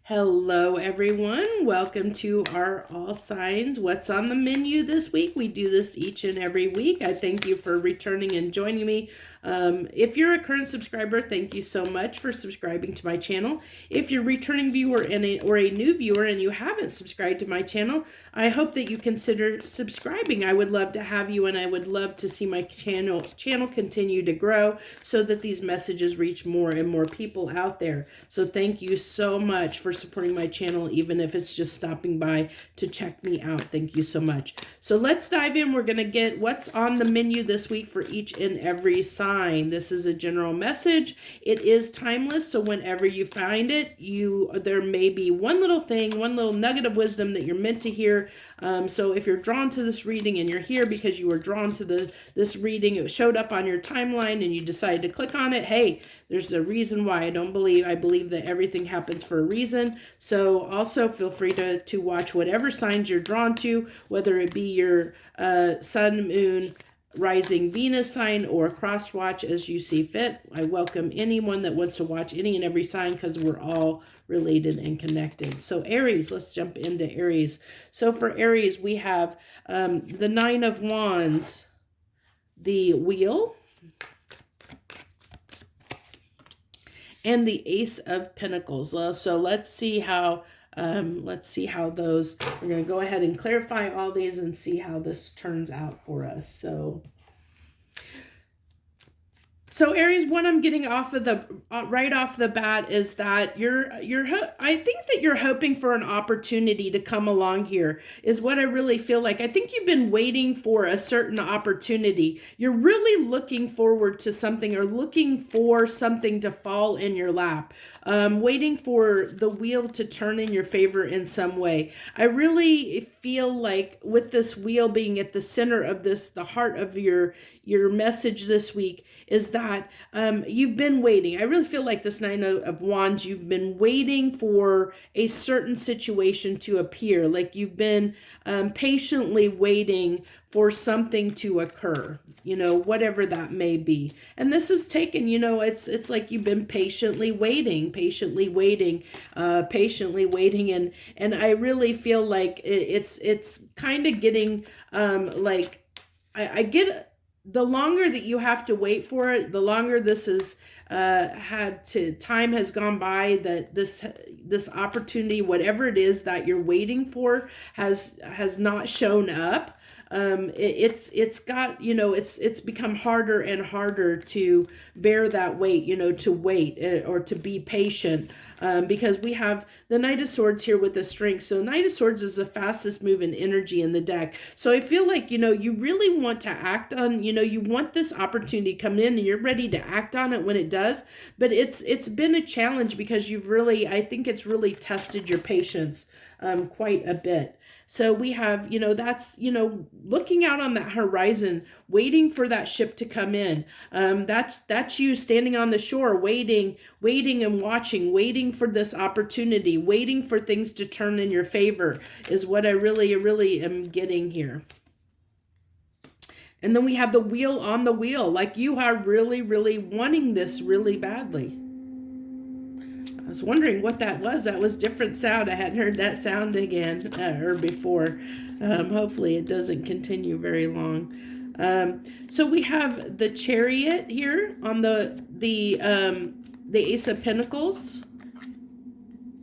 Hello, everyone. Welcome to our All Signs. What's on the menu this week? We do this each and every week. I thank you for returning and joining me. If you're a current subscriber, thank you so much for subscribing to my channel. If you're a returning viewer or a new viewer and you haven't subscribed to my channel, I hope that you consider subscribing. I would love to have you, and I would love to see my channel continue to grow so that these messages reach more and more people out there. So thank you so much for supporting my channel, even if it's just stopping by to check me out. Thank you so much. So let's dive in. We're going to get what's on the menu this week for each and every sign. This is a general message. It is timeless, so whenever you find it, there may be one little thing, one little nugget of wisdom that you're meant to hear. So if you're drawn to this reading and you're here because you were drawn to this reading, it showed up on your timeline and you decided to click on it, hey, there's a reason why. I believe that everything happens for a reason. So also feel free to watch whatever signs you're drawn to, whether it be your sun, moon, rising Venus sign, or cross watch as you see fit. I welcome anyone that wants to watch any and every sign because we're all related and connected. So Aries, let's jump into Aries. So for Aries, we have the Nine of Wands, the Wheel, and the Ace of Pentacles. So let's see how those, we're going to go ahead and clarify all these and see how this turns out for us. So Aries, what I'm getting off of right off the bat is that I think that you're hoping for an opportunity to come along here is what I really feel like. I think you've been waiting for a certain opportunity. You're really looking forward to something or looking for something to fall in your lap. Waiting for the wheel to turn in your favor in some way. I really feel like with this wheel being at the center of this, the heart of your message this week is that you've been waiting. I really feel like this Nine of Wands, you've been waiting for a certain situation to appear. Like you've been patiently waiting for something to occur, whatever that may be. And this is taken, it's like you've been patiently waiting. And I really feel like it's kind of getting like, I get the longer that you have to wait for it, the longer this is time has gone by, that this opportunity, whatever it is that you're waiting for, has not shown up. It's got, it's become harder and harder to bear that weight, to wait or to be patient, because we have the Knight of Swords here with the Strength. So Knight of Swords is the fastest moving energy in the deck. So I feel like, you really want to act on, you want this opportunity to come in and you're ready to act on it when it does. But it's been a challenge because I think it's really tested your patience quite a bit. So we have, that's, looking out on that horizon, waiting for that ship to come in. That's you standing on the shore, waiting and watching, waiting for this opportunity, waiting for things to turn in your favor is what I really am getting here. And then we have the wheel on the wheel, like you are really wanting this really badly. I was wondering what that was. That was different sound. I hadn't heard that sound again or before. Hopefully it doesn't continue very long. So we have the Chariot here on the Ace of Pentacles.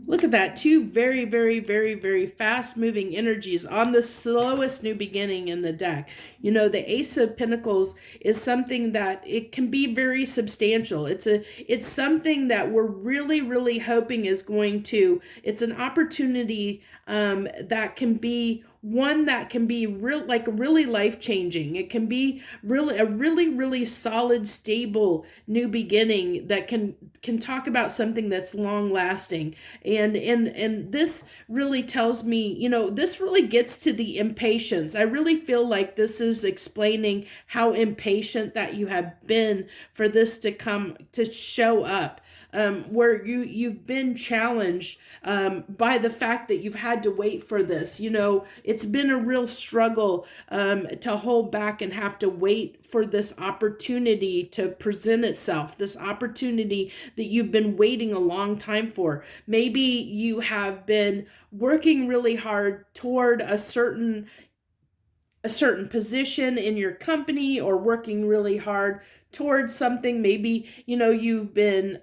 Look at that. Two very fast moving energies on the slowest new beginning in the deck. The Ace of Pentacles is something that it can be very substantial. It's something that we're really hoping is going to, it's an opportunity that can be one that can be really life-changing. It can be a really solid, stable new beginning that can talk about something that's long-lasting. And this really tells me, this really gets to the impatience. I really feel like this is explaining how impatient that you have been for this to show up. where you've been challenged by the fact that you've had to wait for this. It's been a real struggle to hold back and have to wait for this opportunity to present itself, this opportunity that you've been waiting a long time for. Maybe you have been working really hard toward a certain position in your company, or working really hard towards something. Maybe, you've been,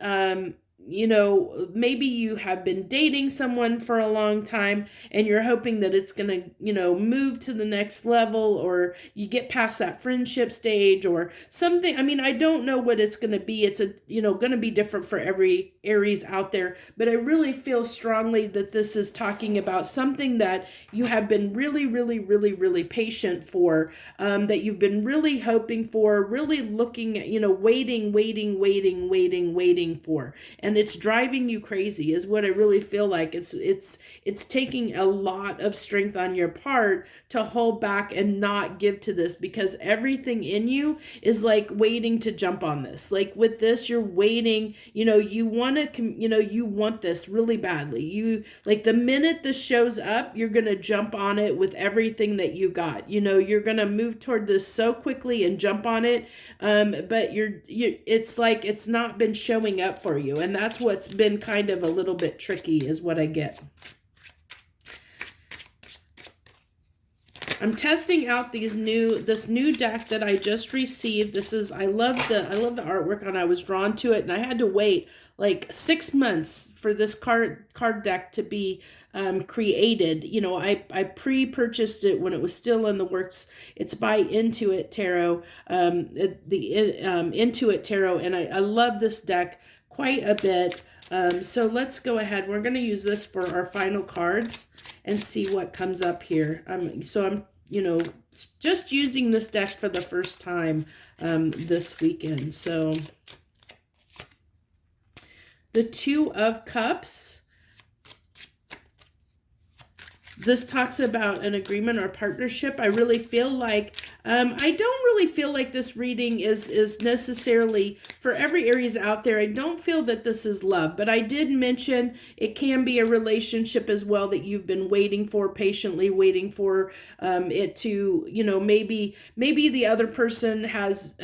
maybe you have been dating someone for a long time and you're hoping that it's going to, move to the next level, or you get past that friendship stage or something. I mean, I don't know what it's going to be. It's going to be different for every Aries out there, but I really feel strongly that this is talking about something that you have been really, really, really, really patient for, that you've been really hoping for, really looking at, waiting for. And it's driving you crazy is what I really feel like. It's taking a lot of strength on your part to hold back and not give to this, because everything in you is like waiting to jump on this. Like with this, you're waiting, you want to, you want this really badly. You like the minute this shows up, you're going to jump on it with everything that you got. You're going to move toward this so quickly and jump on it. But it's like it's not been showing up for you. And that's what's been kind of a little bit tricky is what I get. I'm testing out this new deck that I just received. I love the artwork, and I was drawn to it, and I had to wait like 6 months for this card deck to be created. I pre-purchased it when it was still in the works. It's by Intuit Tarot, Intuit Tarot, and I love this deck quite a bit. So let's go ahead. We're going to use this for our final cards and see what comes up here. So I'm just using this deck for the first time this weekend. So the Two of Cups. This talks about an agreement or partnership. I really feel like, I don't really feel like this reading is necessarily for every Aries out there. I don't feel that this is love, but I did mention it can be a relationship as well that you've been waiting for, patiently waiting for it to, maybe the other person has,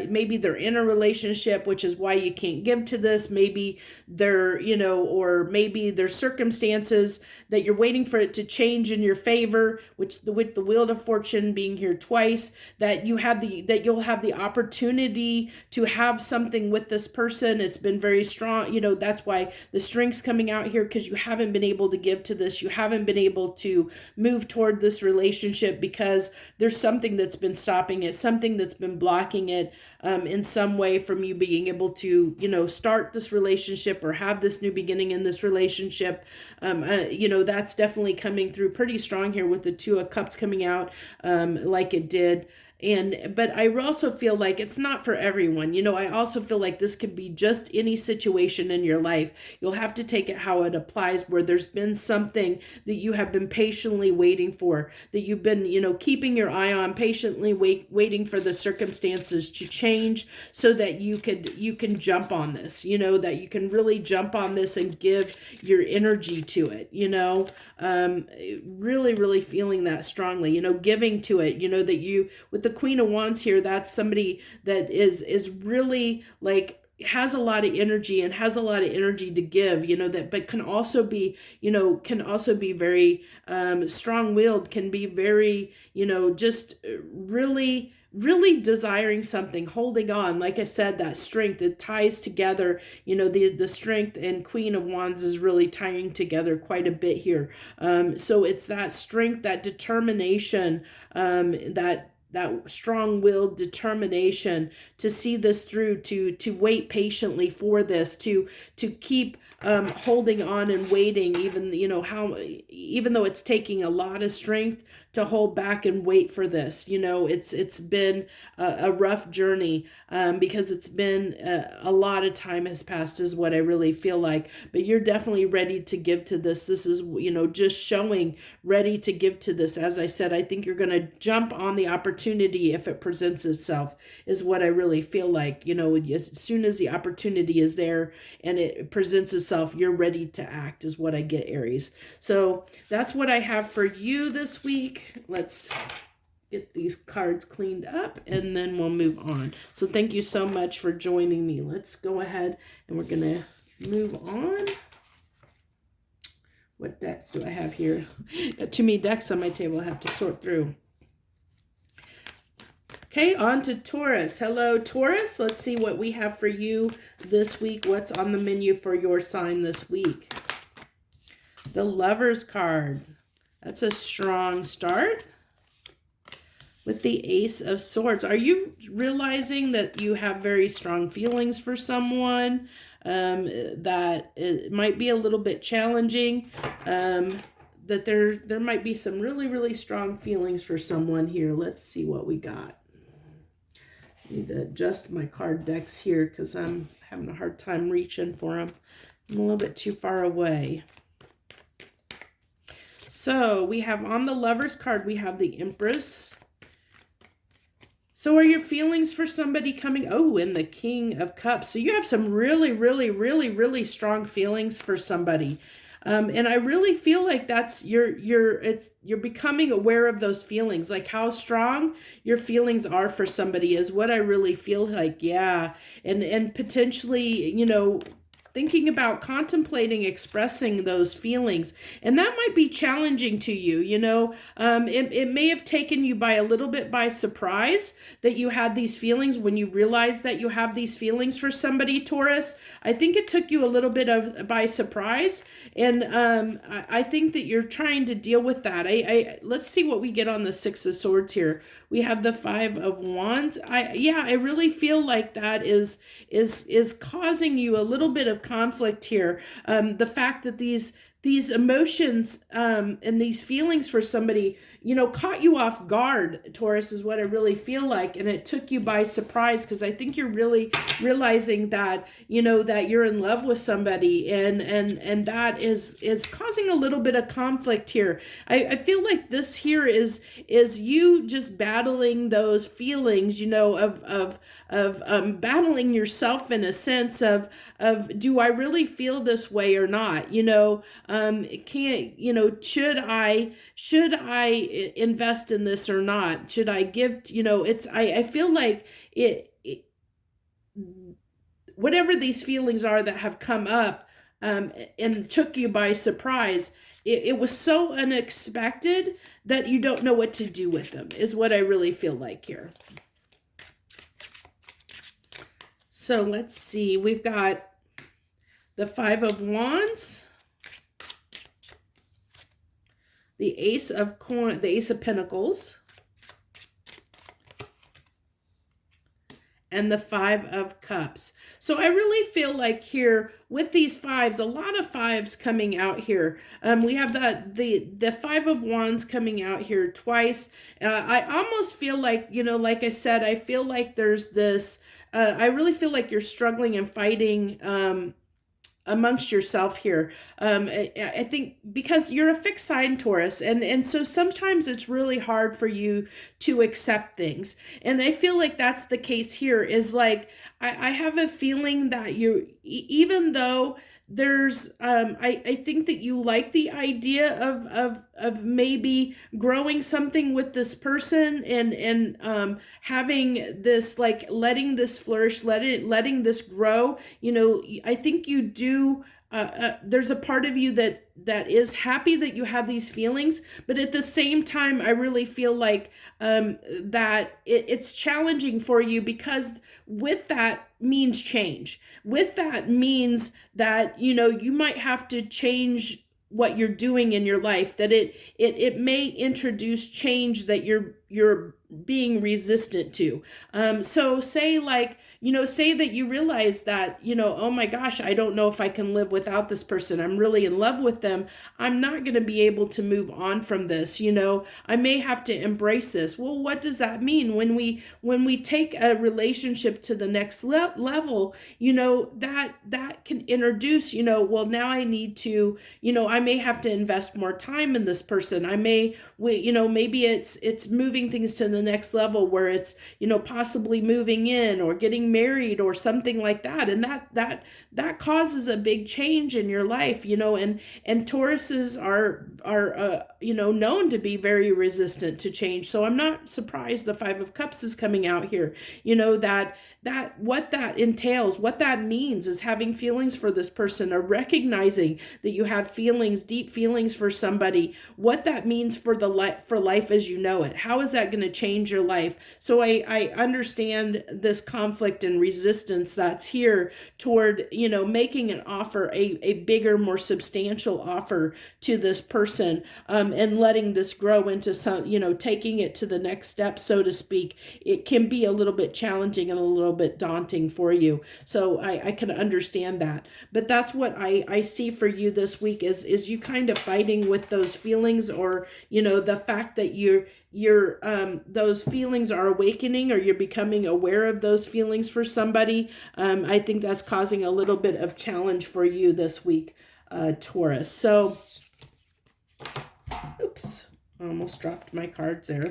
maybe they're in a relationship, which is why you can't give to this. Maybe they're, or maybe there's circumstances that you're waiting for it to change in your favor, with the Wheel of Fortune being here twice, that you'll have the opportunity to have something with this person. It's been very strong. That's why the strength's coming out here, because you haven't been able to give to this. You haven't been able to move toward this relationship because there's something that's been stopping it, something that's been blocking it in some way from you being able to, start this relationship or have this new beginning in this relationship. That's definitely coming through pretty strong here with the Two of Cups coming out like it did. But I also feel like it's not for everyone. I also feel like this could be just any situation in your life. You'll have to take it how it applies, where there's been something that you have been patiently waiting for, that you've been, keeping your eye on, patiently waiting for the circumstances to change so that you can jump on this, that you can really jump on this and give your energy to it, really, really feeling that strongly, giving to it, that you, with the Queen of Wands here, that's somebody that is really like has a lot of energy and has a lot of energy to give, that, but can also be very strong-willed, can be very, just really, really desiring something, holding on. Like I said, that strength, it ties together, the strength and Queen of Wands is really tying together quite a bit here. So it's that strength, that determination, that strong-willed determination to see this through, to wait patiently for this, to keep holding on and waiting, even though it's taking a lot of strength to hold back and wait for this. It's been a rough journey because it's been a lot of time has passed is what I really feel like. But you're definitely ready to give to this. This is, just showing ready to give to this. As I said, I think you're going to jump on the opportunity opportunity, if it presents itself, is what I really feel like. As soon as the opportunity is there and it presents itself, you're ready to act, is what I get, Aries. So that's what I have for you this week. Let's get these cards cleaned up and then we'll move on. So thank you so much for joining me. Let's go ahead and we're going to move on. What decks do I have here? Got too many decks on my table I have to sort through. Okay, on to Taurus. Hello, Taurus. Let's see what we have for you this week. What's on the menu for your sign this week? The Lover's card. That's a strong start. With the Ace of Swords. Are you realizing that you have very strong feelings for someone? That it might be a little bit challenging, that there might be some really, really strong feelings for someone here. Let's see what we got. I need to adjust my card decks here because I'm having a hard time reaching for them. I'm a little bit too far away. So we have on the Lover's card, we have the Empress. So are your feelings for somebody coming? Oh, and the King of Cups. So you have some really, really, really, really strong feelings for somebody. And I really feel like that's you're becoming aware of those feelings, like how strong your feelings are for somebody is what I really feel like. Yeah. And potentially, thinking about contemplating expressing those feelings. And that might be challenging to you, it may have taken you by a little bit by surprise that you had these feelings when you realized that you have these feelings for somebody, Taurus. I think it took you a little bit by surprise. And I think that you're trying to deal with that. Let's see what we get on the Six of Swords here. We have the Five of Wands. I really feel like that is causing you a little bit of conflict here. The fact that these emotions and these feelings for somebody, caught you off guard, Taurus, is what I really feel like. And it took you by surprise because I think you're really realizing that, that you're in love with somebody and that is causing a little bit of conflict here. I feel like this here is you just battling those feelings, of battling yourself in a sense of do I really feel this way or not? Should I invest in this or not? Should I give, I feel like it whatever these feelings are that have come up and took you by surprise, it was so unexpected that you don't know what to do with them, is what I really feel like here. So let's see, we've got the Five of Wands, the Ace of Pentacles, and the Five of Cups. So I really feel like here with these fives, a lot of fives coming out here. We have the Five of Wands coming out here twice. I almost feel like, like I said, I feel like there's this, I really feel like you're struggling and fighting amongst yourself here. I think because you're a fixed sign, Taurus, and so sometimes it's really hard for you to accept things. And I feel like that's the case here, is like I have a feeling that you, even though there's I think that you like the idea of maybe growing something with this person and having this, like letting this flourish, letting this grow. I think you do. There's a part of you that is happy that you have these feelings, but at the same time, I really feel like that it's challenging for you, because with that means change. With that means that, you might have to change what you're doing in your life, that it may introduce change that you're being resistant to. So say that you realize that, oh my gosh, I don't know if I can live without this person. I'm really in love with them. I'm not going to be able to move on from this. I may have to embrace this. Well, what does that mean? When we take a relationship to the next level, that can introduce, well, now I need to, I may have to invest more time in this person. I may, maybe it's moving things to the next level where it's, you know, possibly moving in or getting married or something like that. And that causes a big change in your life, you know, and Tauruses are you know, known to be very resistant to change. So I'm not surprised the Five of Cups is coming out here. You know, that what that entails, what that means is having feelings for this person, or recognizing that you have feelings, deep feelings for somebody, what that means for life as you know it. How is that going to change your life? So I understand this conflict and resistance that's here toward, you know, making an offer, a bigger, more substantial offer to this person, and letting this grow into some, you know, taking it to the next step, so to speak. It can be a little bit challenging and a little bit daunting for you. So I can understand that. But that's what I see for you this week is you kind of fighting with those feelings, or, you know, the fact that you're those feelings are awakening, or you're becoming aware of those feelings for somebody. I think that's causing a little bit of challenge for you this week, Taurus. So, oops, I almost dropped my cards there.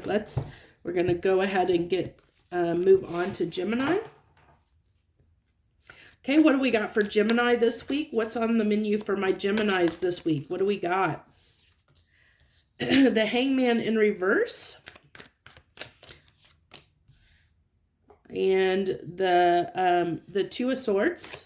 We're going to go ahead and move on to Gemini. Okay, what do we got for Gemini this week? What's on the menu for my Geminis this week? What do we got? The Hangman in reverse. And the Two of Swords.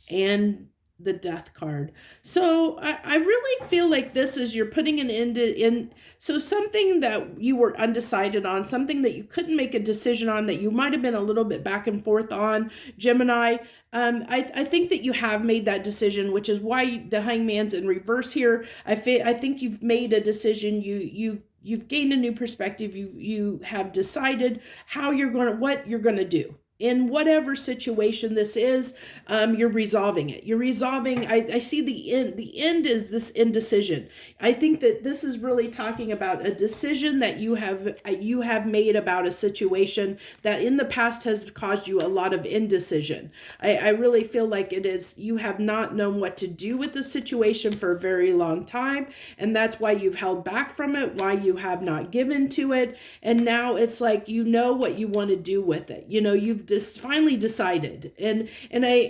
And the Death card. So I really feel like this is, you're putting an end in, so something that you were undecided on, something that you couldn't make a decision on, that you might have been a little bit back and forth on, Gemini. I think that you have made that decision, which is why the Hangman's in reverse here. I think you've made a decision. You've gained a new perspective. You have decided what you're going to do. In whatever situation this is, you're resolving it. You're resolving, I see the end. The end is this indecision. I think that this is really talking about a decision that you have made about a situation that in the past has caused you a lot of indecision. I really feel like it is, you have not known what to do with the situation for a very long time, and that's why you've held back from it, why you have not given to it, and now it's like you know what you want to do with it. You know, you've just finally decided, and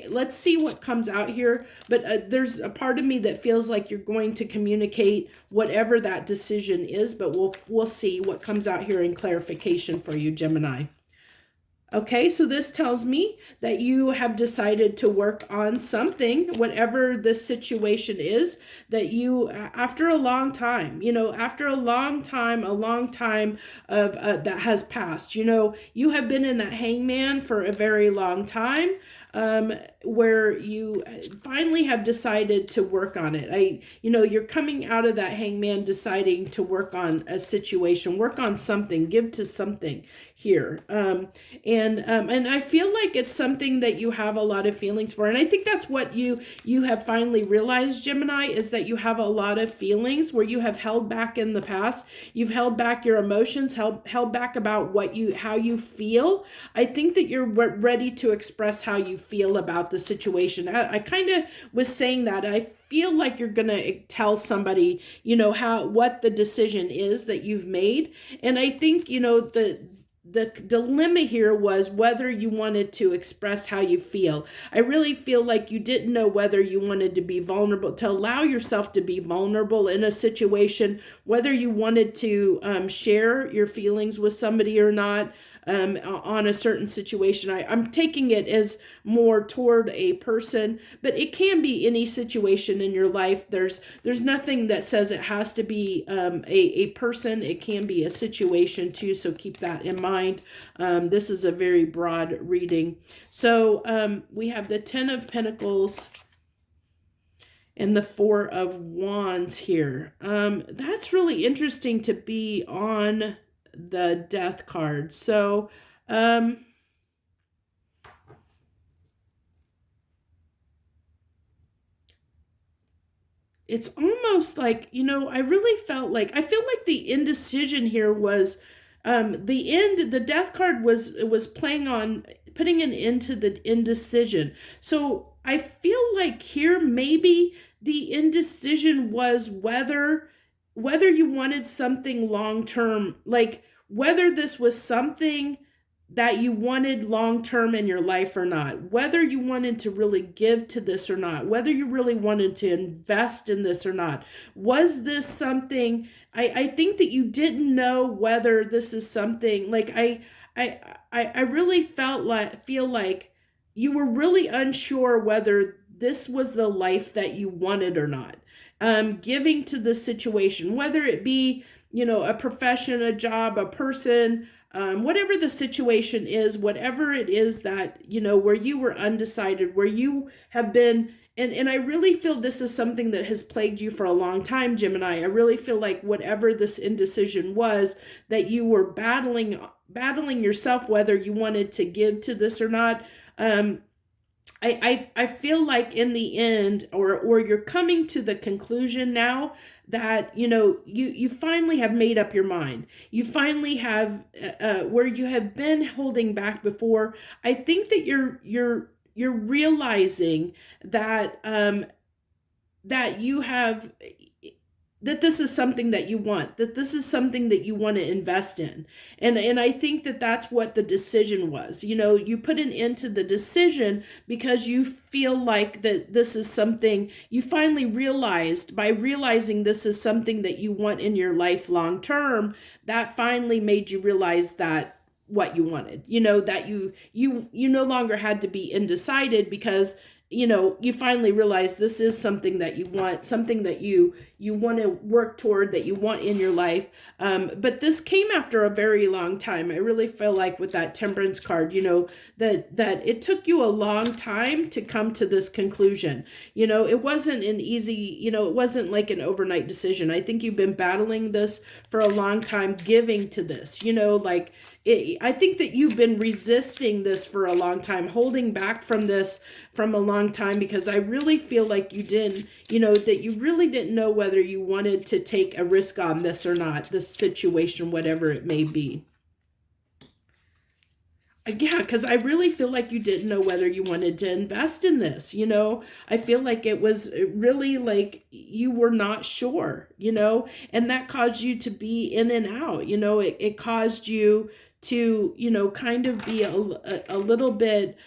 let's see what comes out here. But there's a part of me that feels like you're going to communicate whatever that decision is, but we'll see what comes out here in clarification for you, Gemini. Okay, so this tells me that you have decided to work on something, whatever the situation is, that you, after a long time, you know, after a long time of that has passed, you know, you have been in that Hangman for a very long time, where you finally have decided to work on it. You know, you're coming out of that Hangman deciding to work on a situation, work on something, give to something here. And I feel like it's something that you have a lot of feelings for. And I think that's what you have finally realized, Gemini, is that you have a lot of feelings where you have held back in the past. You've held back your emotions, held back about how you feel. I think that you're ready to express how you feel about the situation. I kind of was saying that. I feel like you're going to tell somebody, you know, what the decision is that you've made. And I think, you know, the dilemma here was whether you wanted to express how you feel. I really feel like you didn't know whether you wanted to be vulnerable, to allow yourself to be vulnerable in a situation, whether you wanted to share your feelings with somebody or not. On a certain situation. I'm taking it as more toward a person, but it can be any situation in your life. There's nothing that says it has to be a person. It can be a situation too, so keep that in mind. This is a very broad reading. So we have the Ten of Pentacles and the Four of Wands here. That's really interesting to be on the Death card. So it's almost like, you know, I feel like the indecision here was the Death card was playing on putting an end to the indecision. So I feel like here maybe the indecision was whether whether you wanted something long term, like whether this was something that you wanted long term in your life or not, whether you wanted to really give to this or not, whether you really wanted to invest in this or not. Was this something, I think that you didn't know whether this is something, like I really feel like you were really unsure whether this was the life that you wanted or not. Giving to the situation, whether it be, a profession, a job, a person, whatever the situation is, whatever it is that, where you were undecided, where you have been, and I really feel this is something that has plagued you for a long time, Gemini. I really feel like whatever this indecision was, that you were battling yourself, whether you wanted to give to this or not. I feel like in the end, or you're coming to the conclusion now that, you finally have made up your mind. You finally have, where you have been holding back before. I think that you're realizing that, that you have, that this is something that you want, that this is something that you want to invest in. And I think that that's what the decision was. You put an end to the decision because you feel like that this is something you finally realized. By realizing this is something that you want in your life long term, that finally made you realize that what you wanted, that you no longer had to be undecided, because you finally realize this is something that you want, something that you want to work toward, that you want in your life. But this came after a very long time. I really feel like with that Temperance card, that it took you a long time to come to this conclusion. It wasn't an easy, it wasn't like an overnight decision. I think you've been battling this for a long time, giving to this, I think that you've been resisting this for a long time, holding back from this from a long time, because I really feel like you didn't, that you really didn't know whether you wanted to take a risk on this or not, this situation, whatever it may be. Yeah, because I really feel like you didn't know whether you wanted to invest in this. I feel like it was really like you were not sure, and that caused you to be in and out. It caused you to, kind of be a little bit,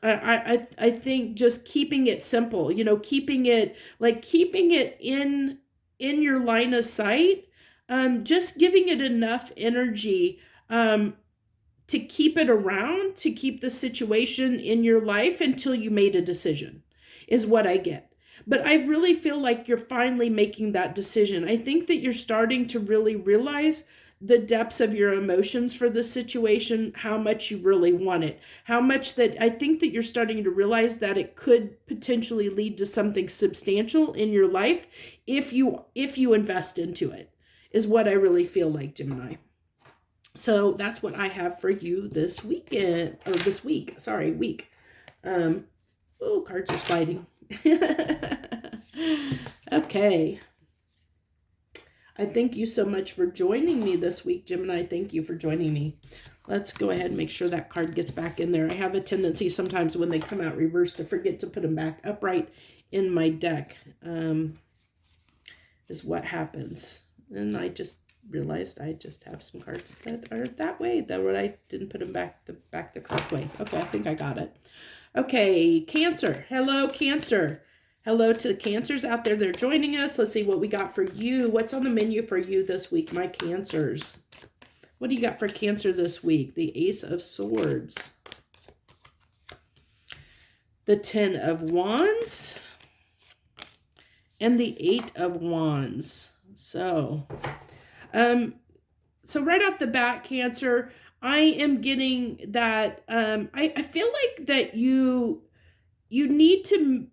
I think just keeping it simple, keeping it in your line of sight, just giving it enough energy, to keep it around, to keep the situation in your life until you made a decision, is what I get. But I really feel like you're finally making that decision. I think that you're starting to really realize the depths of your emotions for the situation, how much you really want it, how much that I think that you're starting to realize that it could potentially lead to something substantial in your life if you invest into it, is what I really feel like, Gemini. So that's what I have for you this weekend, or this week, sorry, week. Cards are sliding. Okay. I thank you so much for joining me this week, Gemini. Thank you for joining me. Let's go ahead and make sure that card gets back in there. I have a tendency sometimes when they come out reversed to forget to put them back upright in my deck, is what happens. And I just realized I just have some cards that are that way, that when I didn't put them back the correct way. Okay, I think I got it. Okay, Cancer. Hello, Cancer. Hello to the Cancers out there. They're joining us. Let's see what we got for you. What's on the menu for you this week, my Cancers? What do you got for Cancer this week? The Ace of Swords. The Ten of Wands. And the Eight of Wands. So right off the bat, Cancer, I am getting that, I feel like that you need to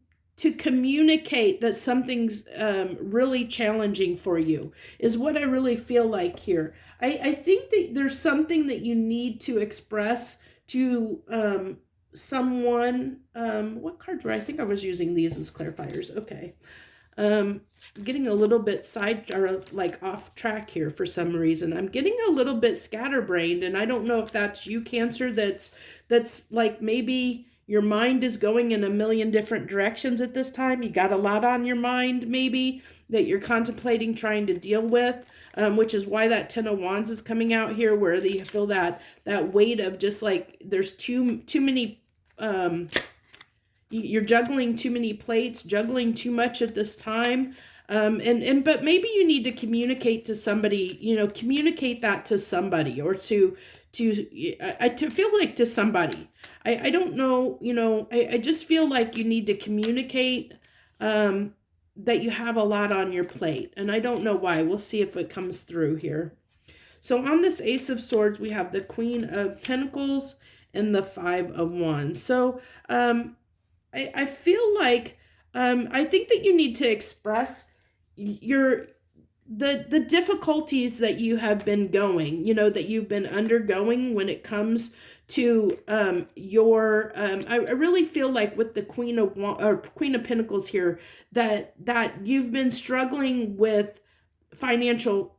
communicate that something's really challenging for you, is what I really feel like here. I think that there's something that you need to express to someone. What cards were I think I was using these as clarifiers. Okay. Getting a little bit off track here for some reason. I'm getting a little bit scatterbrained, and I don't know if that's you, Cancer, that's like maybe your mind is going in a million different directions at this time. You got a lot on your mind, maybe, that you're contemplating trying to deal with, which is why that Ten of Wands is coming out here, where you feel that weight of just like there's too many, you're juggling too many plates, juggling too much at this time. But maybe you need to communicate to somebody, communicate that to somebody, or to feel like to somebody. I don't know, I just feel like you need to communicate that you have a lot on your plate. And I don't know why. We'll see if it comes through here. So on this Ace of Swords, we have the Queen of Pentacles and the Five of Wands. So I feel like I think that you need to express the difficulties that you have been going, that you've been undergoing when it comes to your I really feel like with the Queen of Pentacles here that you've been struggling with financial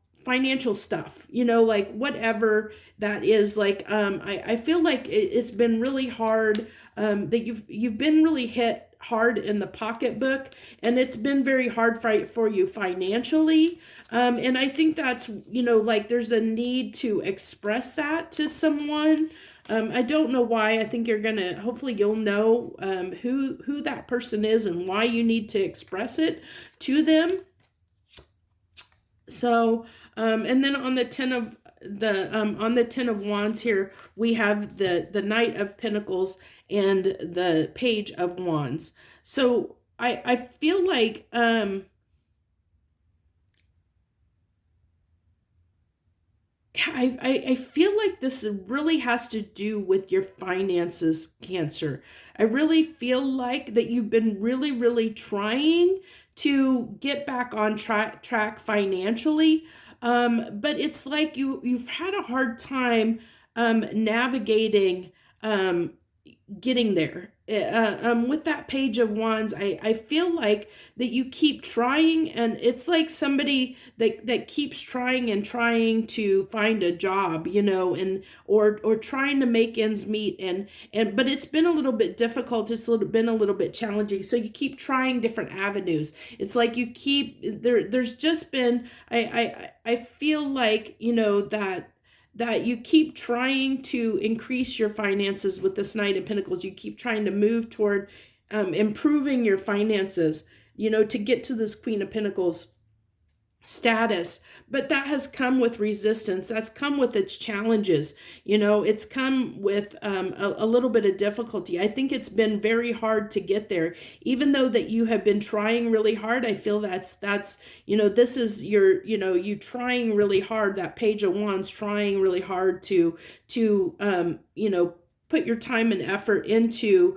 stuff, like whatever that is. Like I feel like it's been really hard, that you've been really hit hard in the pocketbook, and it's been very hard for you financially, and I think that's, like there's a need to express that to someone. I don't know why. I think hopefully you'll know who that person is and why you need to express it to them. So and then on the Ten of Wands here, we have the Knight of Pentacles and the Page of Wands. So I feel like I feel like this really has to do with your finances, Cancer. I really feel like that you've been really, really trying to get back on track financially. But it's like you've had a hard time navigating getting there. With that Page of Wands, I feel like that you keep trying, and it's like somebody that keeps trying and trying to find a job, and or trying to make ends meet, but it's been a little bit difficult. It's been a little bit challenging. So you keep trying different avenues. It's like you keep there's just been I feel like, that you keep trying to increase your finances with this Knight of Pentacles. You keep trying to move toward improving your finances, to get to this Queen of Pentacles status. But that has come with resistance. That's come with its challenges. It's come with a little bit of difficulty. I think it's been very hard to get there, even though that you have been trying really hard. I feel that's this is you trying really hard. That Page of Wands trying really hard to put your time and effort into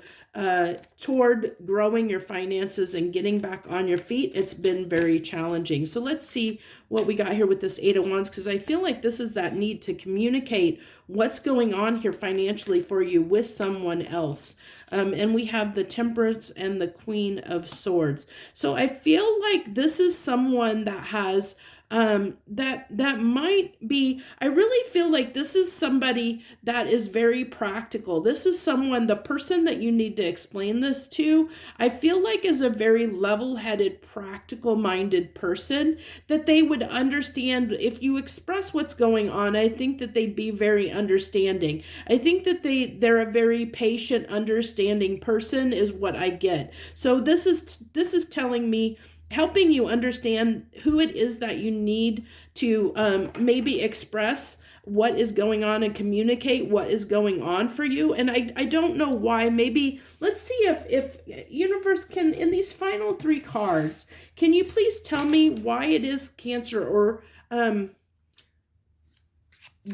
toward growing your finances and getting back on your feet. It's been very challenging. So let's see what we got here with this Eight of Wands, because I feel like this is that need to communicate what's going on here financially for you with someone else. And we have the Temperance and the Queen of Swords. So I feel like this is someone that has that might be, I really feel like this is somebody that is very practical. This is someone, the person that you need to explain this to, I feel like is a very level-headed, practical-minded person, that they would understand if you express what's going on. I think that they'd be very understanding. I think that they're a very patient, understanding person is what I get. So this is telling me, helping you understand who it is that you need to maybe express what is going on and communicate what is going on for you. And I don't know why. Maybe let's see if universe can, in these final three cards, can you please tell me why it is Cancer, or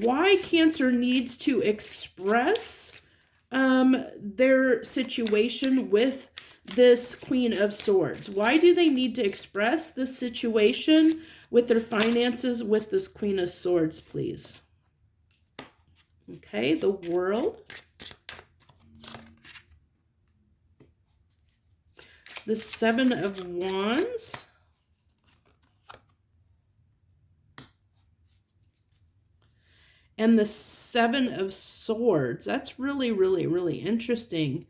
why Cancer needs to express their situation with this Queen of Swords. Why do they need to express this situation with their finances with this Queen of Swords, please? Okay, the World. The Seven of Wands. And the Seven of Swords. That's really, really, really interesting.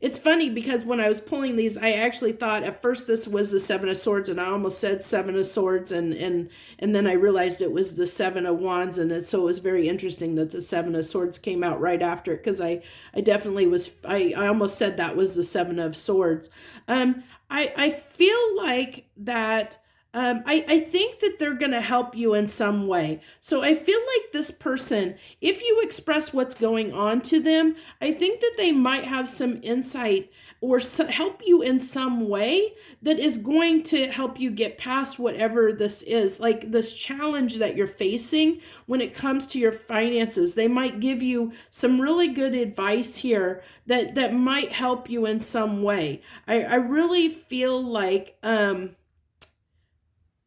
It's funny because when I was pulling these, I actually thought at first this was the Seven of Swords, and I almost said Seven of Swords, and then I realized it was the Seven of Wands, and so it was very interesting that the Seven of Swords came out right after it, because I definitely was, I almost said that was the Seven of Swords. I feel like that. I think that they're going to help you in some way. So I feel like this person, if you express what's going on to them, I think that they might have some insight or help you in some way that is going to help you get past whatever this is, like this challenge that you're facing when it comes to your finances. They might give you some really good advice here that might help you in some way. I really feel like,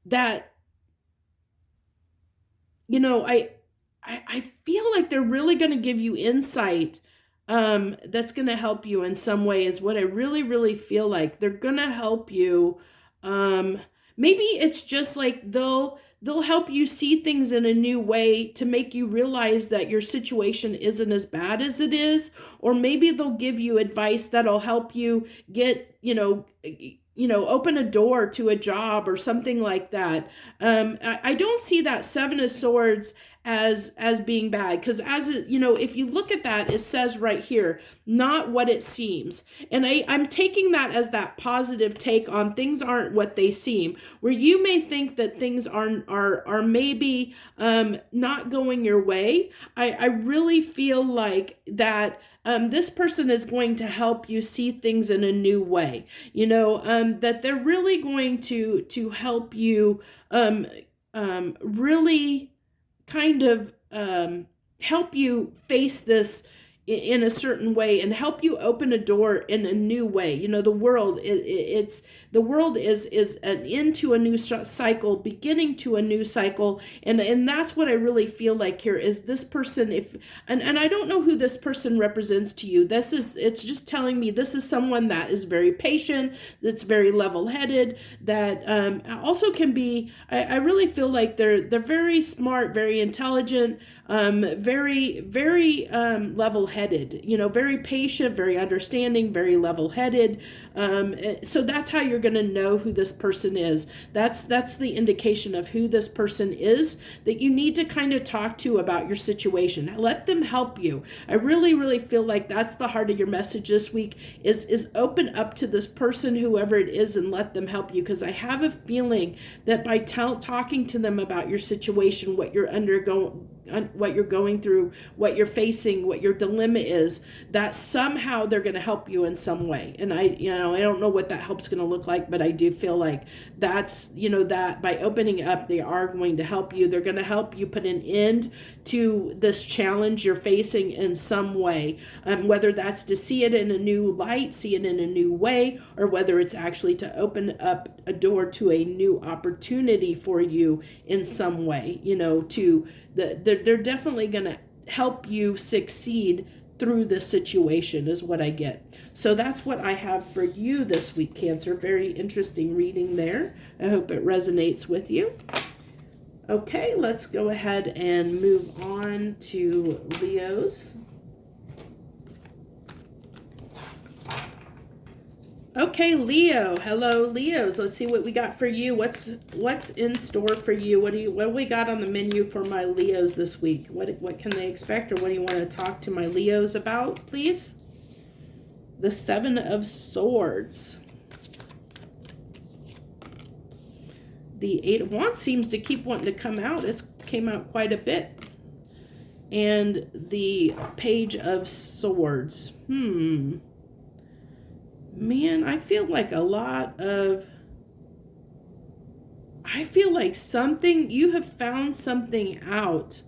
that, I feel like they're really going to give you insight that's going to help you in some way, is what I really, really feel like. They're going to help you. Maybe it's just like they'll help you see things in a new way to make you realize that your situation isn't as bad as it is, or maybe they'll give you advice that'll help you get, open a door to a job or something like that. I don't see that Seven of Swords as being bad, because if you look at that, it says right here, not what it seems. And I'm taking that as that positive take on things aren't what they seem, where you may think that things are maybe not going your way. I really feel like that this person is going to help you see things in a new way, that they're really going to help you really kind of help you face this in a certain way, and help you open a door in a new way. The world, the world is an end to a new cycle, beginning to a new cycle, and that's what I really feel like here is this person. And I don't know who this person represents to you. It's just telling me this is someone that is very patient, that's very level-headed, that also can be. I really feel like they're very smart, very intelligent, very, very level-headed, very patient, very understanding, very level-headed. So that's how you're going to know who this person is. That's the indication of who this person is that you need to kind of talk to about your situation. Let them help you. I really, really feel like that's the heart of your message this week is open up to this person, whoever it is, and let them help you. Because I have a feeling that by talking to them about your situation, what you're going through, what you're facing, what your dilemma is, that somehow they're going to help you in some way. And I don't know what that help's going to look like, but I do feel like that's, that by opening up, they are going to help you. They're going to help you put an end to this challenge you're facing in some way, whether that's to see it in a new light, see it in a new way, or whether it's actually to open up a door to a new opportunity for you in some way, they're definitely going to help you succeed through this situation, is what I get. So that's what I have for you this week, Cancer. Very interesting reading there. I hope it resonates with you. Okay, let's go ahead and move on to Leos. Okay, Leo. Hello, Leos. Let's see what we got for you. What's in store for you? What do we got on the menu for my Leos this week? What can they expect, or what do you want to talk to my Leos about, please? The Seven of Swords. The Eight of Wands seems to keep wanting to come out. It's came out quite a bit. And the Page of Swords. Man, I feel like you have found something out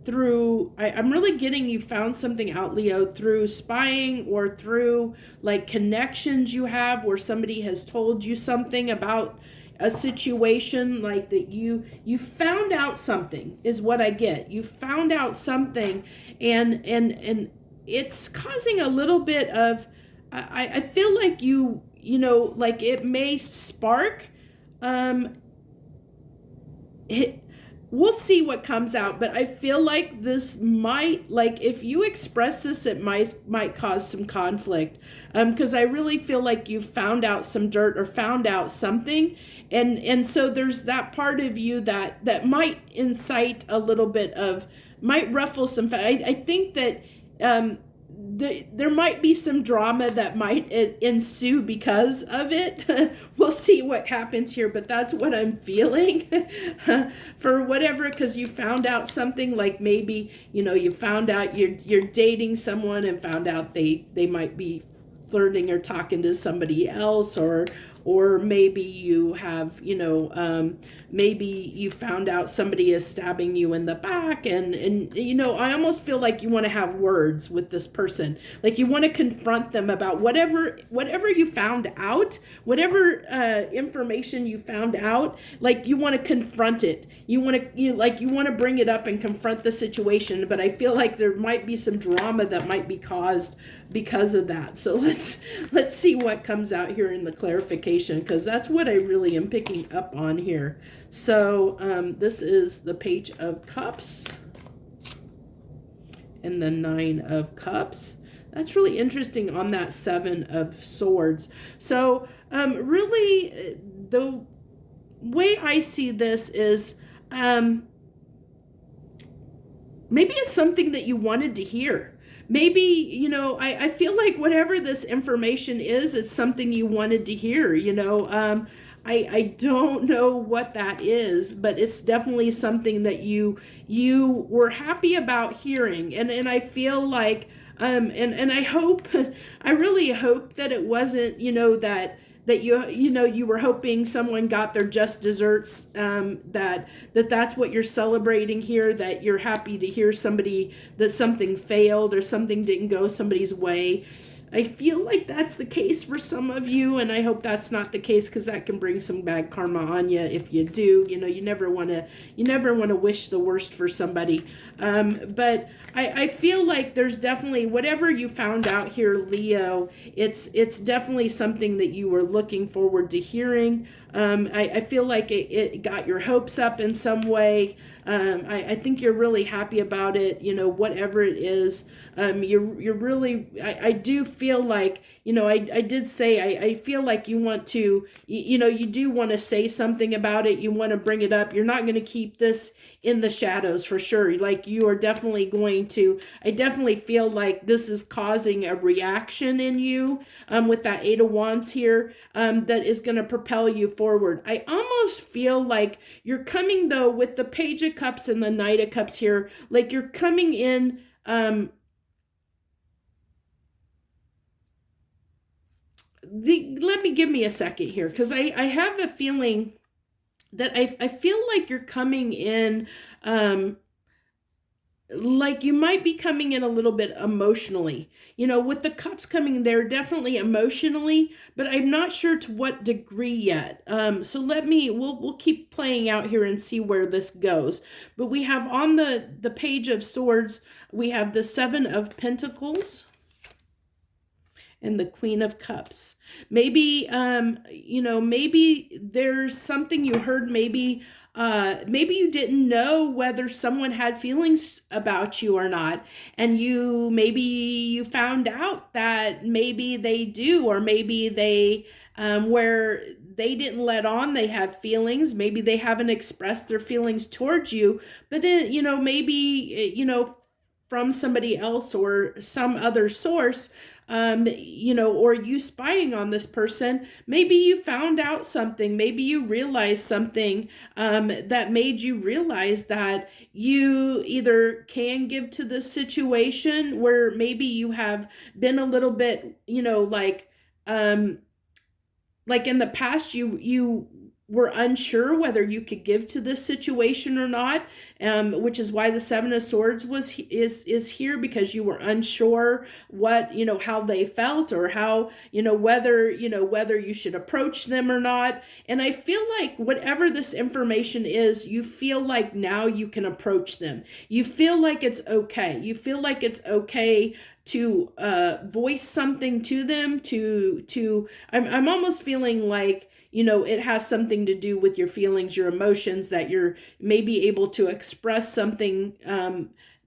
through, I'm really getting you found something out, Leo, through spying or through like connections you have where somebody has told you something about a situation, like that you found out something is what I get. You found out something, and it's causing a little bit of I feel like like it may spark we'll see what comes out, but I feel like this might, like, if you express this, it might cause some conflict, because I really feel like you found out some dirt or found out something, and so there's that part of you that might incite a little bit of, might ruffle some. I think that there might be some drama that might ensue because of it. We'll see what happens here, but that's what I'm feeling for whatever, because you found out something, like maybe, you found out you're dating someone and found out they might be flirting or talking to somebody else, or maybe you have, maybe you found out somebody is stabbing you in the back, and I almost feel like you want to have words with this person, like you want to confront them about whatever you found out, whatever information you found out, like you want to confront it, you want to bring it up and confront the situation, but I feel like there might be some drama that might be caused because of that. So let's see what comes out here in the clarification, because that's what I really am picking up on here. So this is the Page of Cups and the Nine of Cups. That's really interesting on that Seven of Swords. So really, the way I see this is maybe it's something that you wanted to hear. Maybe, I feel like whatever this information is, it's something you wanted to hear, I don't know what that is, but it's definitely something that you were happy about hearing. And I feel like, and I hope, I really hope that it wasn't, that you were hoping someone got their just desserts, that's what you're celebrating here, that you're happy to hear that something failed or something didn't go somebody's way. I feel like that's the case for some of you, and I hope that's not the case, because that can bring some bad karma on you if you do. You never want to wish the worst for somebody. But I feel like there's definitely, whatever you found out here, Leo, it's definitely something that you were looking forward to hearing. I feel like it got your hopes up in some way. I think you're really happy about it, whatever it is. You're really, I do feel like, I did say, I feel like you want to, you do want to say something about it. You want to bring it up. You're not going to keep this in the shadows for sure. Like, you are definitely going to, I definitely feel like this is causing a reaction in you, with that Eight of Wands here, that is going to propel you forward. I almost feel like you're coming, though, with the Page of Cups and the Knight of Cups here, like you're coming in, give me a second here, because I have a feeling that I feel like you're coming in, like you might be coming in a little bit emotionally, with the cups coming there, definitely emotionally, but I'm not sure to what degree yet. So we'll keep playing out here and see where this goes. But we have on the Page of Swords, we have the Seven of Pentacles and the Queen of Cups. Maybe, maybe there's something you heard, maybe you didn't know whether someone had feelings about you or not. And maybe you found out that maybe they do, or maybe they, where they didn't let on they have feelings. Maybe they haven't expressed their feelings towards you, but maybe, from somebody else or some other source, or you spying on this person, maybe you found out something, maybe you realized something, that made you realize that you either can give to this situation, where maybe you have been a little bit, like in the past, you were unsure whether you could give to this situation or not, which is why the Seven of Swords is here, because you were unsure what, how they felt, or how, whether you should approach them or not. And I feel like whatever this information is, you feel like now you can approach them. You feel like it's okay. You feel like it's okay to voice something to them, I'm almost feeling like, it has something to do with your feelings, your emotions, that you're maybe able to express something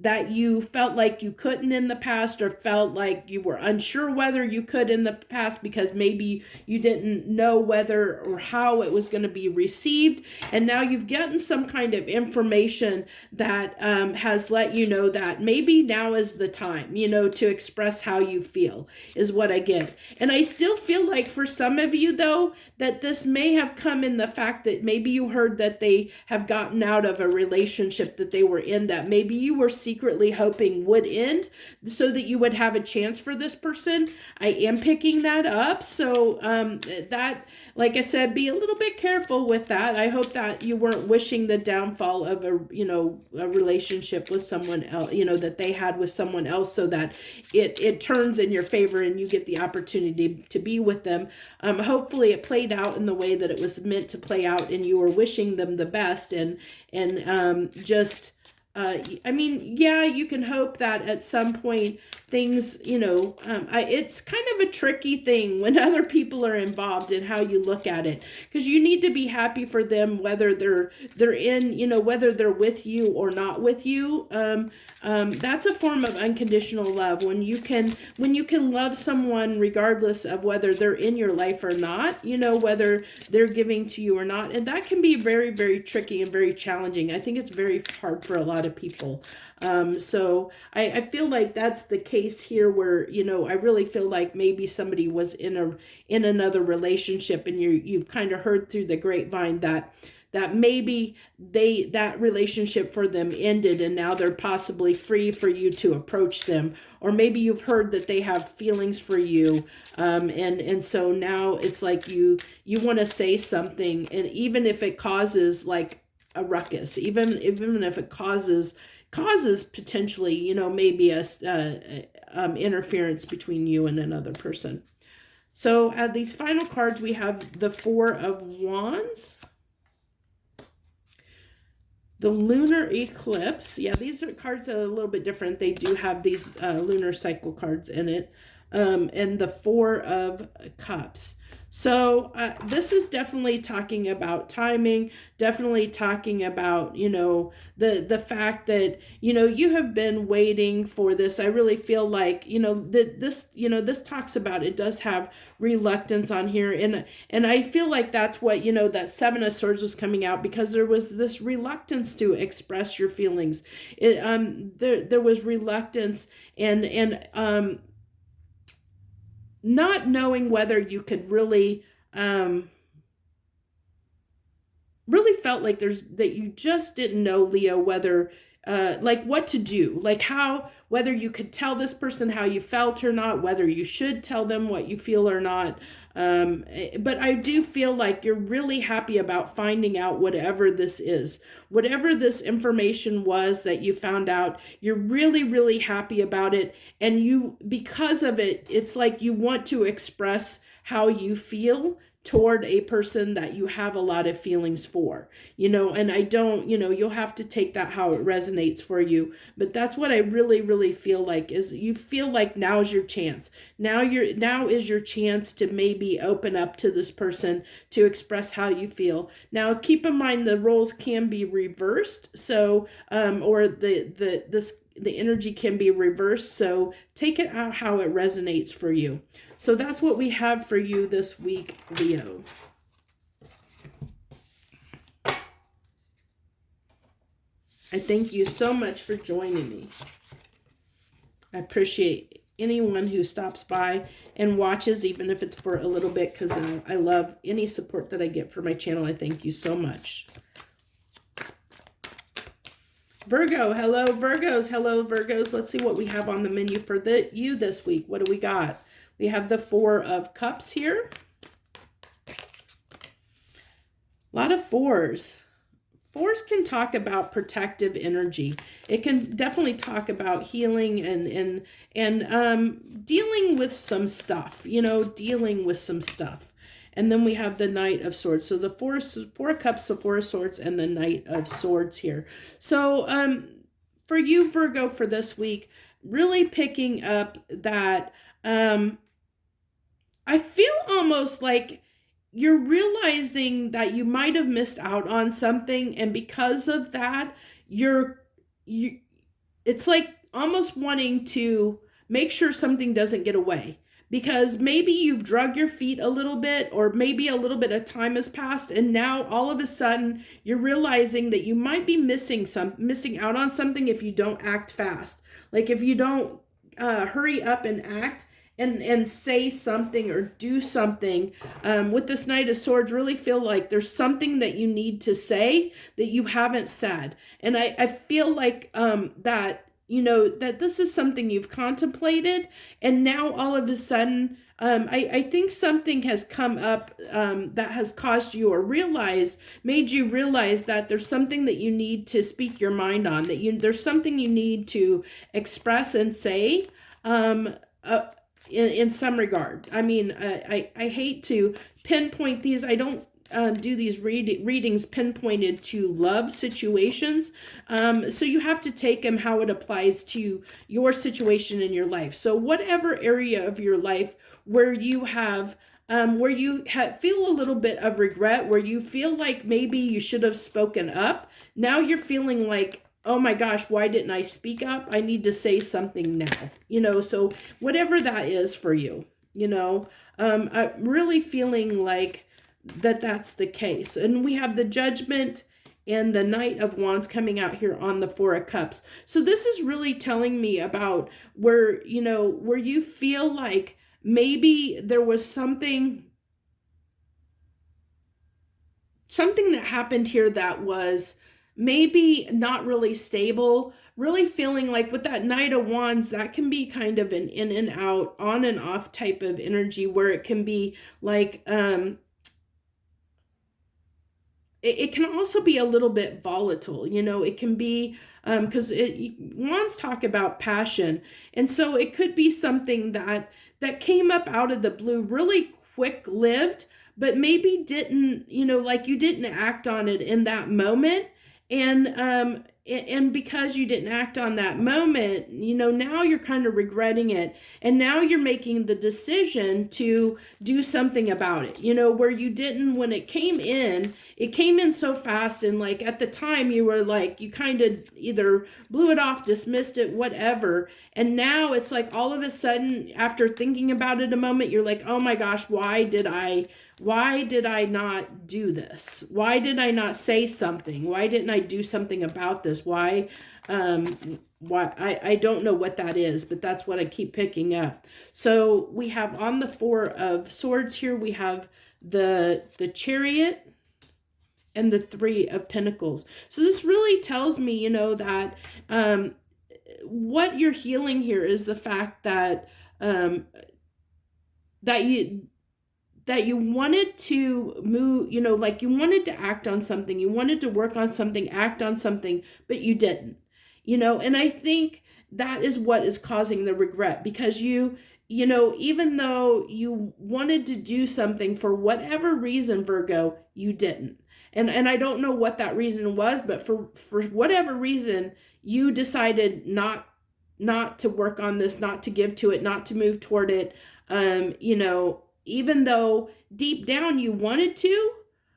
that you felt like you couldn't in the past, or felt like you were unsure whether you could in the past because maybe you didn't know whether or how it was going to be received. And now you've gotten some kind of information that has let you know that maybe now is the time, to express how you feel, is what I get. And I still feel like for some of you, though, that this may have come in the fact that maybe you heard that they have gotten out of a relationship that they were in, that maybe you were secretly hoping would end so that you would have a chance for this person. I am picking that up. So that, like I said, be a little bit careful with that. I hope that you weren't wishing the downfall of a relationship with someone else, that they had with someone else, so that it turns in your favor and you get the opportunity to be with them. Hopefully it played out in the way that it was meant to play out, and you were wishing them the best, and just you can hope that at some point things, it's kind of a tricky thing when other people are involved in how you look at it, because you need to be happy for them, whether they're in, whether they're with you or not with you. That's a form of unconditional love, when you can love someone regardless of whether they're in your life or not, whether they're giving to you or not. And that can be very, very tricky and very challenging. I think it's very hard for a lot of people. So I feel like that's the case here, where, I really feel like maybe somebody was in another relationship, and you've kind of heard through the grapevine that maybe that relationship for them ended, and now they're possibly free for you to approach them. Or maybe you've heard that they have feelings for you, and so now it's like you want to say something, and even if it causes like a ruckus, even if it causes potentially, maybe a interference between you and another person. So these final cards, we have the Four of Wands, the lunar eclipse. Yeah, these are cards that are a little bit different. They do have these lunar cycle cards in it, and the Four of Cups. So this is definitely talking about timing, definitely talking about, the fact that, you have been waiting for this. I really feel like, this talks about, it does have reluctance on here. And I feel like that's what, that Seven of Swords was coming out, because there was this reluctance to express your feelings. There was reluctance and not knowing whether you could really felt like that you just didn't know, Leo, whether like what to do, like whether you could tell this person how you felt or not, whether you should tell them what you feel or not. But I do feel like you're really happy about finding out whatever this is, whatever this information was that you found out. You're really, really happy about it. And because of it, it's like you want to express how you feel toward a person that you have a lot of feelings for, and I don't, you'll have to take that how it resonates for you. But that's what I really, really feel like, is you feel like now's your chance. Now is your chance to maybe open up to this person, to express how you feel. Now, keep in mind the roles can be reversed. So, or the energy can be reversed. So take it out how it resonates for you. So that's what we have for you this week, Leo. I thank you so much for joining me. I appreciate anyone who stops by and watches, even if it's for a little bit, because I love any support that I get for my channel. I thank you so much. Virgo, hello Virgos, hello Virgos. Let's see what we have on the menu for you this week. What do we got? We have the Four of Cups here. A lot of fours. Fours can talk about protective energy. It can definitely talk about healing and dealing with some stuff, dealing with some stuff. And then we have the Knight of Swords. So the Four of Cups, the Four of Swords, and the Knight of Swords here. So for you, Virgo, for this week, really picking up that I feel almost like you're realizing that you might have missed out on something, and because of that, you it's like almost wanting to make sure something doesn't get away, because maybe you've drug your feet a little bit, or maybe a little bit of time has passed, and now all of a sudden you're realizing that you might be missing out on something if you don't act fast. Like if you don't hurry up and act and say something or do something. With this Knight of Swords, really feel like there's something that you need to say that you haven't said. And I feel like that, that this is something you've contemplated, and now all of a sudden, I think something has come up that has caused you, or made you realize that there's something that you need to speak your mind on, there's something you need to express and say. In some regard. I mean, I hate to pinpoint these. I don't do these readings pinpointed to love situations. So you have to take them how it applies to your situation in your life. So whatever area of your life where you feel a little bit of regret, where you feel like maybe you should have spoken up, now you're feeling like, oh my gosh, why didn't I speak up? I need to say something now, so whatever that is for you, I'm really feeling like that's the case. And we have the Judgment and the Knight of Wands coming out here on the Four of Cups. So this is really telling me about where you feel like maybe there was something that happened here that was maybe not really stable. Really feeling like with that Knight of Wands, that can be kind of an in and out, on and off type of energy, where it can be like, it can also be a little bit volatile. It can be, because Wands talk about passion. And so it could be something that came up out of the blue, really quick lived, but maybe didn't, like you didn't act on it in that moment. And because you didn't act on that moment, now you're kind of regretting it. And now you're making the decision to do something about it, where you didn't, when it came in so fast. And like at the time you were like, you kind of either blew it off, dismissed it, whatever. And now it's like all of a sudden, after thinking about it a moment, you're like, oh my gosh, why did I not do this? Why did I not say something? Why didn't I do something about this? Why I don't know what that is, but that's what I keep picking up. So we have on the Four of Swords here, we have the Chariot and the Three of Pentacles. So this really tells me, that what you're healing here is the fact that that you wanted to move, like you wanted to act on something, you wanted to work on something, act on something, but you didn't, and I think that is what is causing the regret, because even though you wanted to do something for whatever reason, Virgo, you didn't. And I don't know what that reason was, but for whatever reason, you decided not to work on this, not to give to it, not to move toward it, even though deep down you wanted to,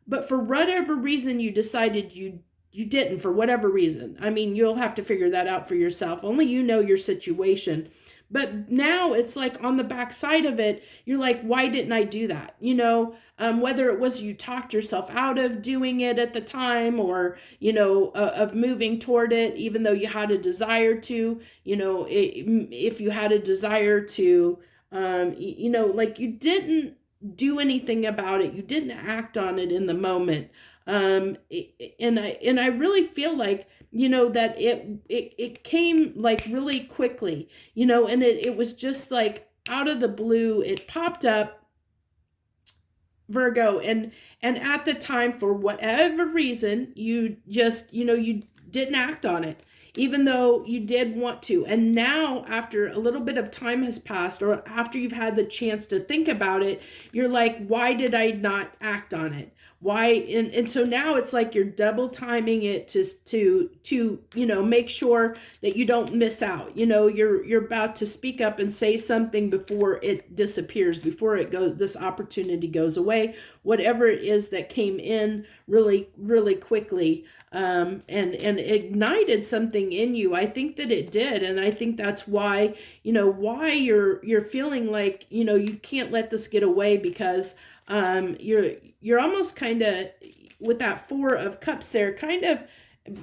but for whatever reason you decided you didn't, for whatever reason. I mean, you'll have to figure that out for yourself. Only you know your situation. But now it's like on the backside of it, you're like, why didn't I do that? Whether it was you talked yourself out of doing it at the time, or, of moving toward it, even though you had a desire to, if you had a desire to, like you didn't do anything about it. You didn't act on it in the moment. And I really feel like, that it came like really quickly, and it was just like out of the blue, it popped up, Virgo. And at the time, for whatever reason, you just, you didn't act on it, even though you did want to. And now, after a little bit of time has passed, or after you've had the chance to think about it, you're like, why did I not act on it? why, and so now it's like you're double timing it to you know, make sure that you don't miss out. You know, you're about to speak up and say something before it disappears, before it goes, this opportunity goes away, whatever it is that came in really quickly, and ignited something in you. I think that it did, and I think that's why, you know, why you're feeling like, you know, you can't let this get away, because you're almost kind of, with that Four of Cups there, kind of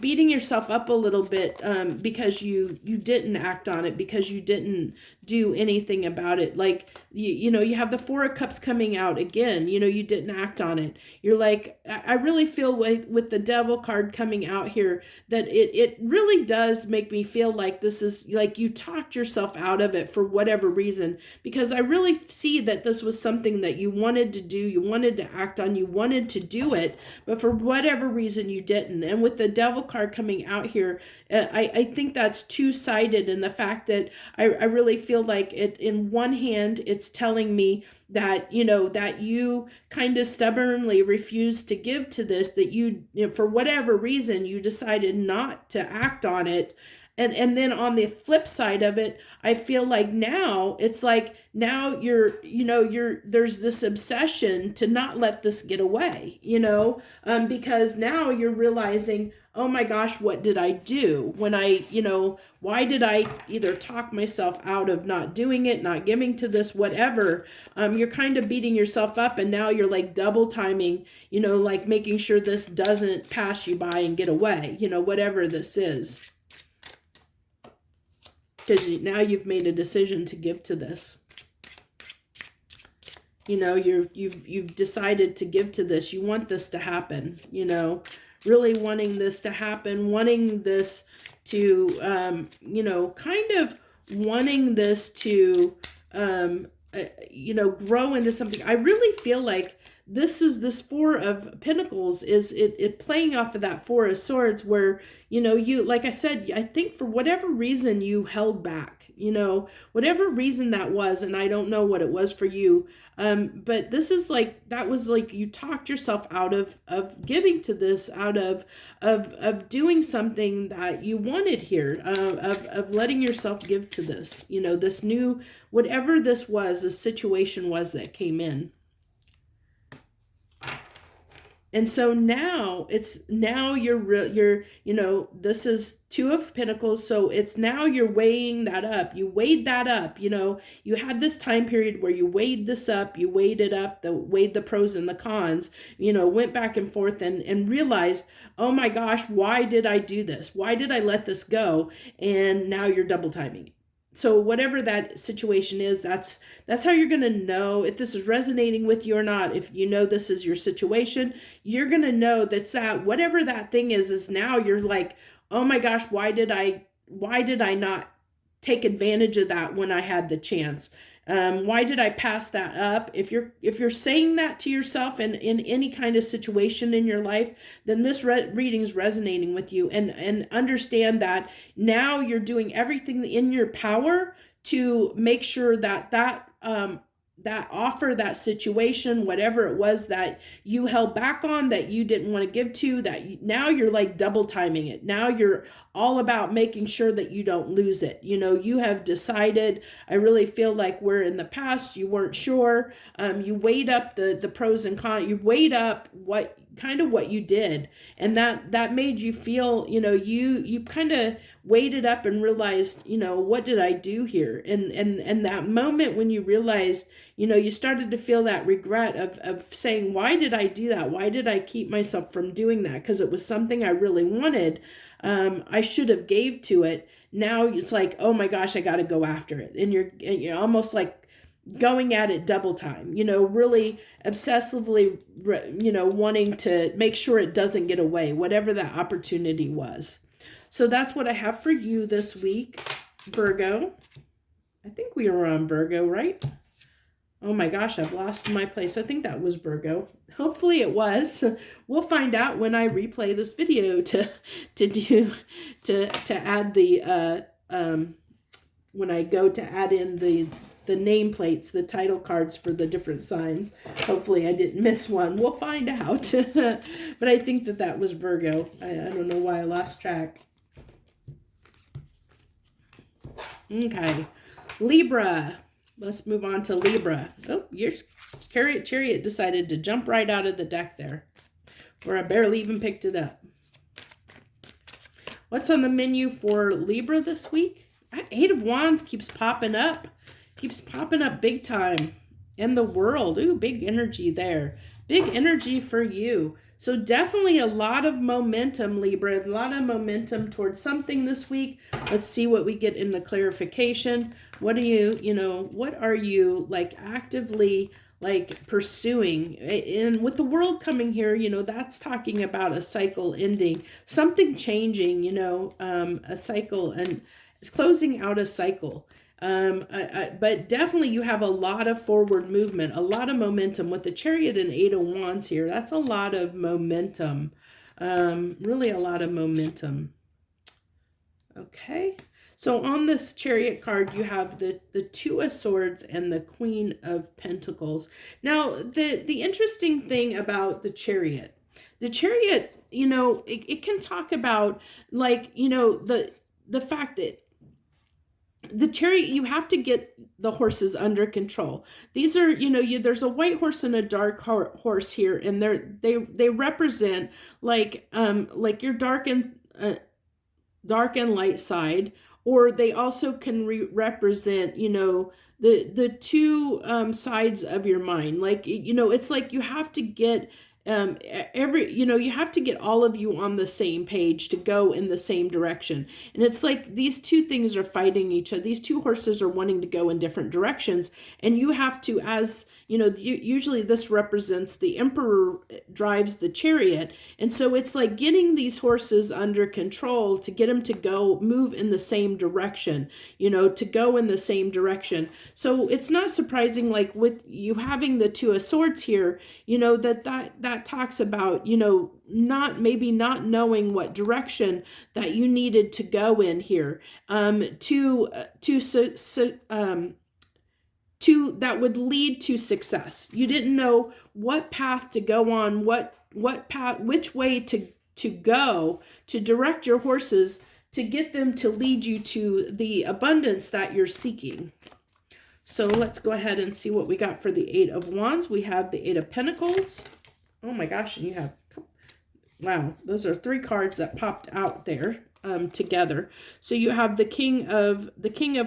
beating yourself up a little bit, because you didn't act on it, because you didn't do anything about it. Like, you know, you have the Four of Cups coming out again, you know, you didn't act on it. You're like, I really feel with the Devil card coming out here, that it really does make me feel like this is like you talked yourself out of it for whatever reason, because I really see that this was something that you wanted to do, you wanted to act on, you wanted to do it, but for whatever reason you didn't. And with the Devil card coming out here, I think that's two-sided, in the fact that I really feel like it, in one hand, it's telling me that, you know, that you kind of stubbornly refused to give to this, that you know, for whatever reason, you decided not to act on it. And then on the flip side of it, I feel like now it's like, now there's this obsession to not let this get away, you know, because now you're realizing, oh my gosh, what did I do when why did I either talk myself out of not doing it, not giving to this, whatever. You're kind of beating yourself up, and now you're like double timing, you know, like making sure this doesn't pass you by and get away, you know, whatever this is. Because now you've made a decision to give to this. You know, you've decided to give to this. You want this to happen, you know, really wanting this to happen, wanting this to, you know, kind of wanting this to, you know, grow into something. I really feel like this Four of Pentacles is it playing off of that Four of Swords, where, you know, you, like I said, I think for whatever reason you held back, you know, whatever reason that was, and I don't know what it was for you, but this is like, that was like you talked yourself out of giving to this, out of doing something that you wanted here, of letting yourself give to this, you know, this new, whatever this was, this situation was that came in. And so now you're, you know, this is Two of Pentacles. So it's now you're weighing that up. You weighed that up, you know, you had this time period where you weighed this up, you weighed it up, weighed the pros and the cons, you know, went back and forth and realized, oh my gosh, why did I do this? Why did I let this go? And now you're double timing it. So whatever that situation is, that's how you're going to know if this is resonating with you or not. If you know this is your situation, you're going to know that whatever that thing is now you're like, oh my gosh, why did I not take advantage of that when I had the chance? Why did I pass that up? If you're saying that to yourself in any kind of situation in your life, then this reading's resonating with you, and understand that now you're doing everything in your power to make sure that offer, that situation, whatever it was that you held back on, that you didn't want to give to, now you're like double timing it. Now you're all about making sure that you don't lose it. You know, you have decided, I really feel like where in the past you weren't sure, you weighed up the pros and cons, you weighed up what you did, and that made you feel, you know, you kind of weighed it up and realized, you know, what did I do here? And that moment when you realized, you know, you started to feel that regret of saying, why did I do that? Why did I keep myself from doing that? Because it was something I really wanted. I should have gave to it. Now it's like, oh my gosh, I got to go after it. And you're almost like going at it double time, you know, really obsessively, you know, wanting to make sure it doesn't get away, whatever that opportunity was. So that's what I have for you this week, Virgo. I think we were on Virgo, right? Oh my gosh, I've lost my place. I think that was Virgo. Hopefully it was. We'll find out when I replay this video to add the when I go to add in the nameplates, the title cards for the different signs. Hopefully I didn't miss one. We'll find out. But I think that was Virgo. I don't know why I lost track. Okay. Libra. Let's move on to Libra. Oh, your Chariot decided to jump right out of the deck there, where I barely even picked it up. What's on the menu for Libra this week? Eight of Wands keeps popping up. Keeps popping up big time. And the World. Ooh, big energy there. Big energy for you. So definitely a lot of momentum, Libra. A lot of momentum towards something this week. Let's see what we get in the clarification. What are you like actively like pursuing? And with the World coming here, that's talking about a cycle ending, something changing, a cycle, and it's closing out a cycle. But definitely you have a lot of forward movement, a lot of momentum with the Chariot and Eight of Wands here. That's a lot of momentum, really a lot of momentum. Okay. So on this Chariot card, you have the Two of Swords and the Queen of Pentacles. Now, the interesting thing about the Chariot, it can talk about like, the fact that the Chariot, you have to get the horses under control. These are, there's a white horse and a dark horse here, and they represent like your dark and light side, or they also can represent, the two sides of your mind. Like, it's like you have to get you have to get all of you on the same page to go in the same direction. And it's like these two things are fighting each other. These two horses are wanting to go in different directions. And you have to, as usually this represents the Emperor drives the Chariot. And so it's like getting these horses under control to get them to move in the same direction, to go in the same direction. So it's not surprising, like with you having the Two of Swords here, that talks about, not knowing what direction that you needed to go in here, that would lead to success. You didn't know what path to go on, which way to go to direct your horses to get them to lead you to the abundance that you're seeking. So let's go ahead and see what we got for the Eight of Wands. We have the Eight of Pentacles. Oh my gosh, and you have, wow, those are three cards that popped out there together. So you have the King of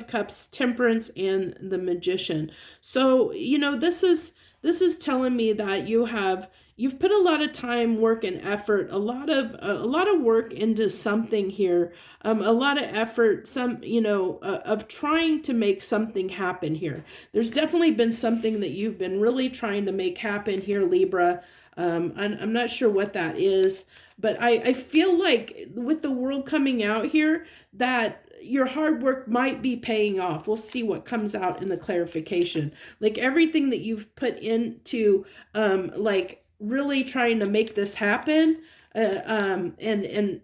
Cups, Temperance, and the Magician. So, this is telling me that you've put a lot of time, work, and effort, a lot of work into something here, a lot of effort, of trying to make something happen here. There's definitely been something that you've been really trying to make happen here, Libra. I'm not sure what that is, but I feel like with the World coming out here that your hard work might be paying off. We'll see what comes out in the clarification. Like everything that you've put into, like really trying to make this happen, and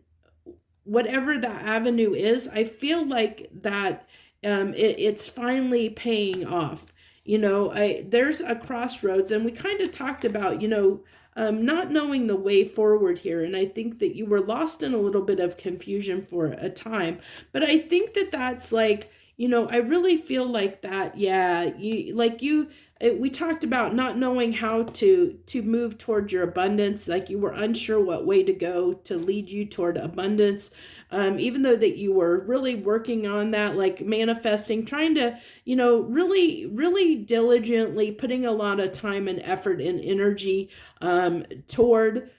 whatever that avenue is, I feel like that it's finally paying off. There's a crossroads, and we kind of talked about, not knowing the way forward here. And I think that you were lost in a little bit of confusion for a time. But I think that that's like, I really feel like that, yeah, we talked about not knowing how to move toward your abundance, like you were unsure what way to go to lead you toward abundance, even though that you were really working on that, like manifesting, trying to, really, really diligently putting a lot of time and effort and energy toward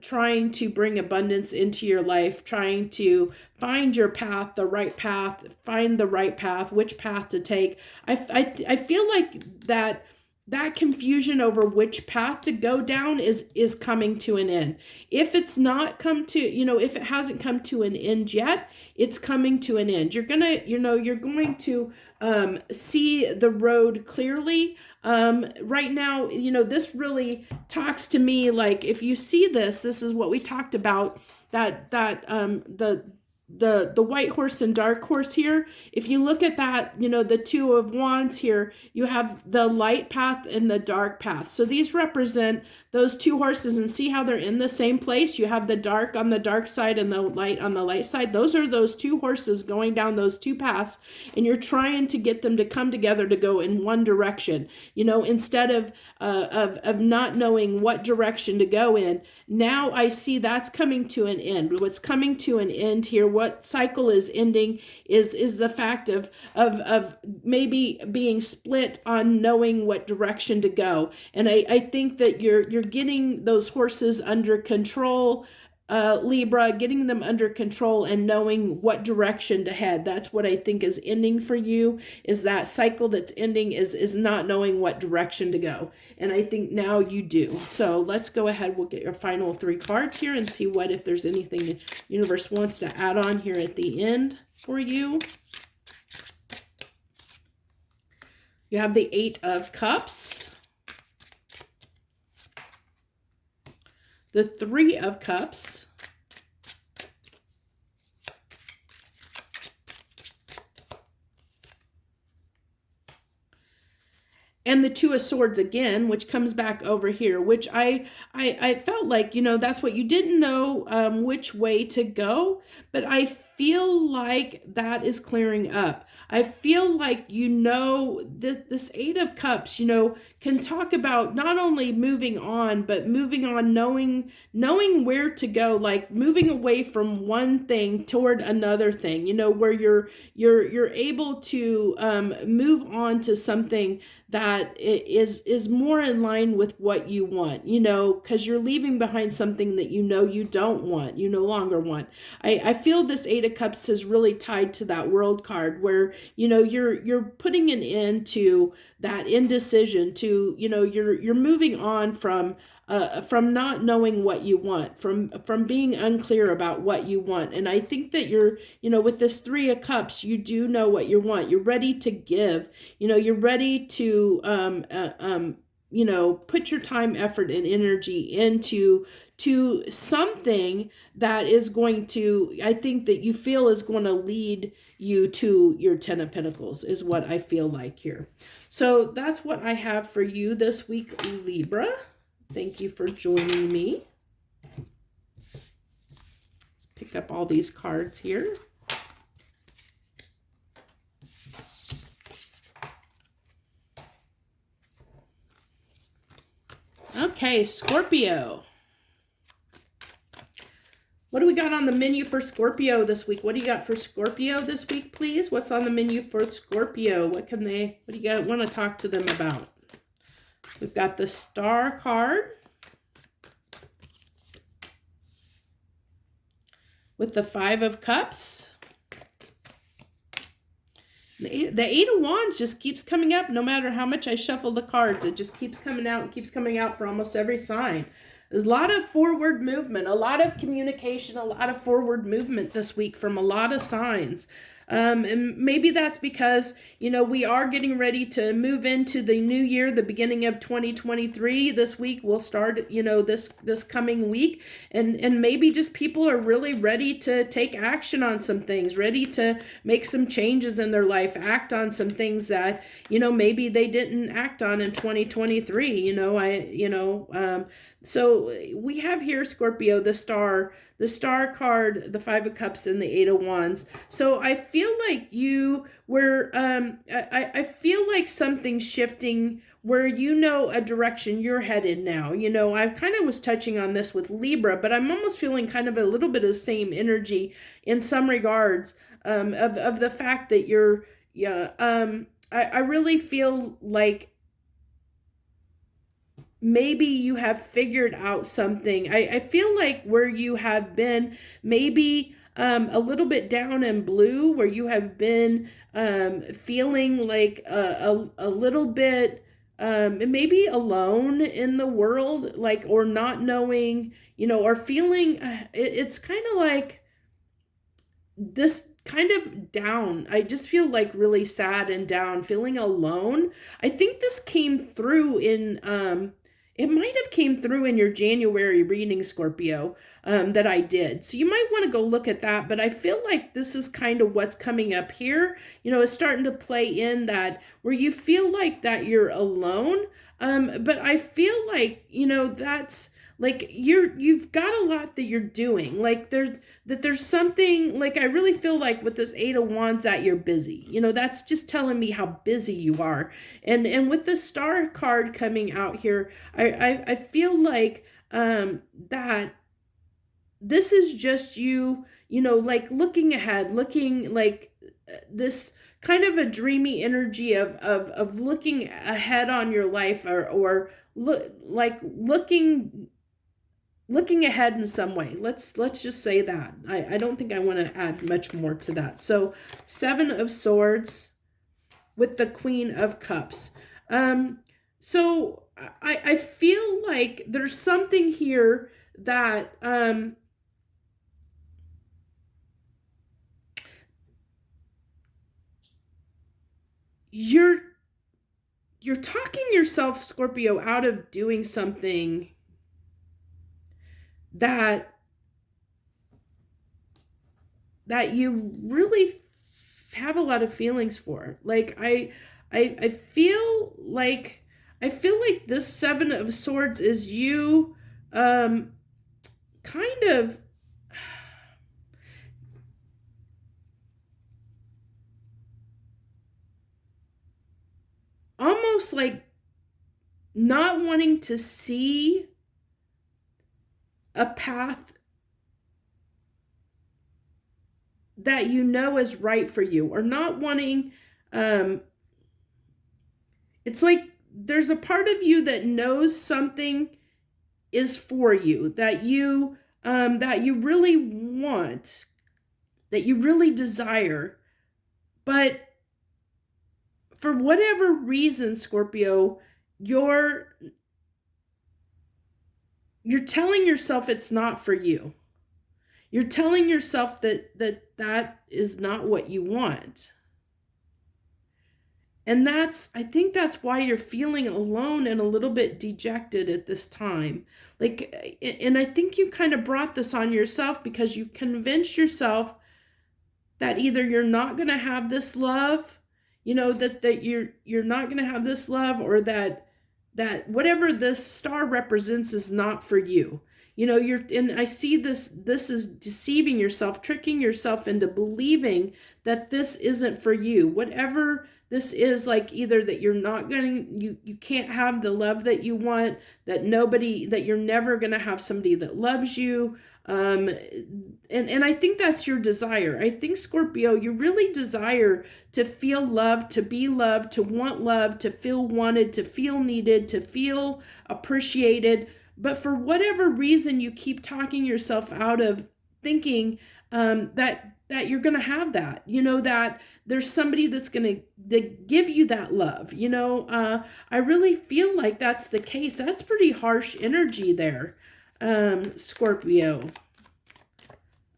trying to bring abundance into your life, trying to find your path, the right path, find the right path, which path to take. I feel like that confusion over which path to go down is coming to an end. If it's not come to, if it hasn't come to an end yet, it's coming to an end. You're going to see the road clearly. Right now, this really talks to me like if you see this is what we talked about, that the white horse and dark horse here, if you look at that, you know, the Two of Wands here, you have the light path and the dark path. So these represent those two horses, and see how they're in the same place. You have the dark on the dark side and the light on the light side. Those are those two horses going down those two paths, and you're trying to get them to come together to go in one direction. You know, instead of not knowing what direction to go in. Now I see that's coming to an end. What's coming to an end here, what cycle is ending, is the fact of maybe being split on knowing what direction to go. And I think that you're getting those horses under control, Libra, getting them under control and knowing what direction to head. That's what I think is ending for you, is that cycle that's ending is not knowing what direction to go. And I think now you do. So let's go ahead. We'll get your final 3 cards here and see what, if there's anything the universe wants to add on here at the end for you. You have the 8 of Cups, the 3 of Cups, and the 2 of Swords again, which comes back over here, which I felt like, you know, that's what you didn't know which way to go, but I feel like that is clearing up. I feel like, you know, this 8 of Cups, you know, can talk about not only moving on, but moving on, knowing where to go, like moving away from one thing toward another thing, you know, where you're able to move on to something that is more in line with what you want, you know, because you're leaving behind something that you know you don't want, you no longer want. I feel this 8 of Cups is really tied to that World card, where, you know, you're putting an end to that indecision, to, you know, you're moving on from not knowing what you want, from being unclear about what you want. And I think that you're, you know, with this 3 of Cups, you do know what you want. You're ready to give, you know, you're ready to, you know, put your time, effort, and energy into something that is going to, I think that you feel is going to lead you to your 10 of Pentacles, is what I feel like here. So that's what I have for you this week, Libra. Thank you for joining me. Let's pick up all these cards here. Okay, Scorpio. What do we got on the menu for Scorpio this week? What do you got for Scorpio this week, please? What's on the menu for Scorpio? What do you want to talk to them about? We've got the Star card with the 5 of Cups. The 8 of Wands just keeps coming up no matter how much I shuffle the cards. It just keeps coming out and keeps coming out for almost every sign. There's a lot of forward movement, a lot of communication, a lot of forward movement this week from a lot of signs. And maybe that's because, you know, we are getting ready to move into the new year, the beginning of 2023. This week will start, you know, this coming week. And maybe just people are really ready to take action on some things, ready to make some changes in their life, act on some things that, you know, maybe they didn't act on in 2023. So we have here, Scorpio, the Star card, the 5 of Cups, and the 8 of Wands. So I feel like you were, I feel like something's shifting where you know a direction you're headed now. You know, I kind of was touching on this with Libra, but I'm almost feeling kind of a little bit of the same energy in some regards, of the fact that you're, I really feel like maybe you have figured out something. I feel like where you have been maybe a little bit down in blue, where you have been feeling like a little bit maybe alone in the world, like, or not knowing, you know, or feeling it's kind of like this kind of down. I just feel like really sad and down, feeling alone. I think this came through It might have came through in your January reading, Scorpio, that I did. So you might want to go look at that. But I feel like this is kind of what's coming up here. It's starting to play in that where you feel like that you're alone. But I feel like, that's like you've got a lot that you're doing. Like there's something, like I really feel like with this Eight of Wands that you're busy. That's just telling me how busy you are. And with the Star card coming out here, I feel like that this is just you, like looking ahead, looking like this kind of a dreamy energy of looking ahead on your life, or looking ahead in some way. Let's just say that. I don't think I want to add much more to that. So 7 of Swords with the Queen of Cups. So I feel like there's something here that you're talking yourself, Scorpio, out of doing something that you really have a lot of feelings for. Like I feel like this 7 of Swords is you kind of almost like not wanting to see a path that is right for you, or not wanting, it's like there's a part of you that knows something is for you, that you really want, that you really desire, but for whatever reason, Scorpio, you're telling yourself it's not for you. You're telling yourself that is not what you want. And I think that's why you're feeling alone and a little bit dejected at this time. Like, and I think you kind of brought this on yourself because you've convinced yourself that either you're not going to have this love, that you're not going to have this love, or that whatever this star represents is not for you. And I see this is deceiving yourself, tricking yourself into believing that this isn't for you. Whatever this is, like either that you're not going, you can't have the love that you want, that you're never going to have somebody that loves you. And I think that's your desire. I think, Scorpio, you really desire to feel loved, to be loved, to want love, to feel wanted, to feel needed, to feel appreciated. But for whatever reason, you keep talking yourself out of thinking that you're going to have that, that there's somebody that's going to give you that love. I really feel like that's the case. That's pretty harsh energy there, Scorpio.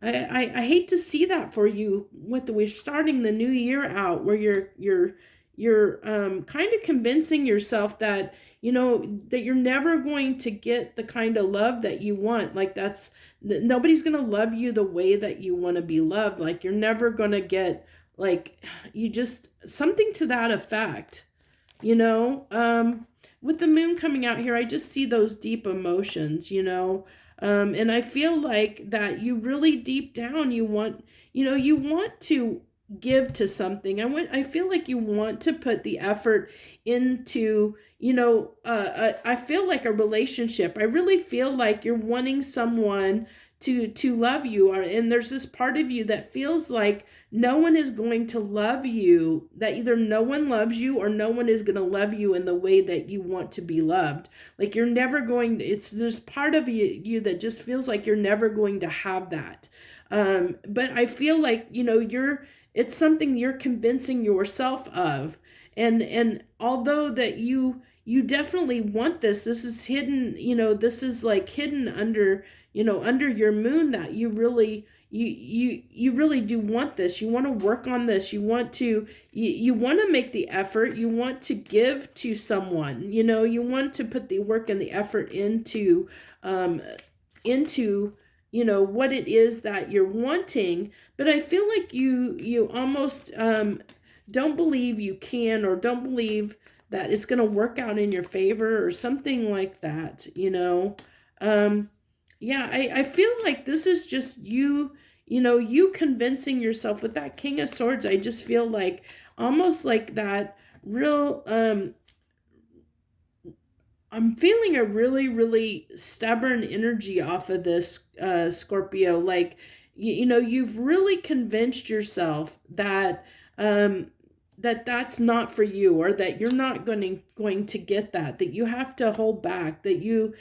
I hate to see that for you. We're starting the new year out where you're kind of convincing yourself that that you're never going to get the kind of love that you want. Like nobody's going to love you the way that you want to be loved. Like you're never going to get, like, you just, something to that effect, with the moon coming out here, I just see those deep emotions, and I feel like that you really deep down, you want to give to something. I feel like you want to put the effort into, I feel like a relationship. I really feel like you're wanting someone to love you, and there's this part of you that feels like no one is going to love you, that either no one loves you or no one is going to love you in the way that you want to be loved. Like you're never going to, there's part of you that just feels like you're never going to have that. But I feel like, it's something you're convincing yourself of. And although that you definitely want this is hidden, this is like hidden under, under your moon, that you really, you really do want this. You want to work on this. You want to make the effort. You want to give to someone. You want to put the work and the effort into what it is that you're wanting. But I feel like you almost don't believe you can, or don't believe that it's going to work out in your favor or something like that. Yeah, I feel like this is just you convincing yourself with that King of Swords. I just feel like almost like that real, I'm feeling a really, really stubborn energy off of this, Scorpio. Like, you've really convinced yourself that, that's not for you, or that you're not going to get that you have to hold back, that you,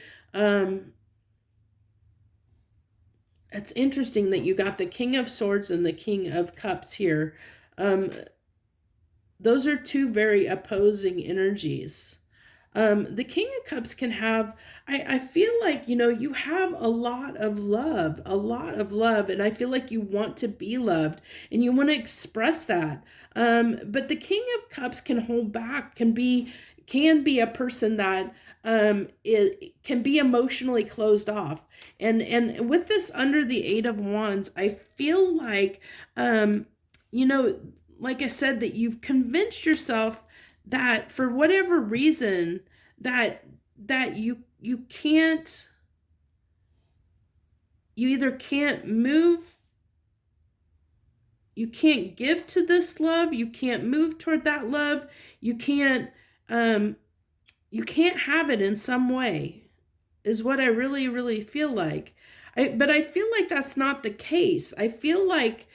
it's interesting that you got the King of Swords and the King of Cups here. Those are two very opposing energies. The King of Cups can have, I feel like, you have a lot of love, and I feel like you want to be loved and you want to express that. But the King of Cups can hold back, can be a person that can be emotionally closed off. And with this under the Eight of Wands, I feel like, like I said, that you've convinced yourself that for whatever reason that you can't, you either can't move, you can't give to this love, you can't move toward that love, you can't have it in some way, is what I really, really feel like. But I feel like that's not the case. I feel like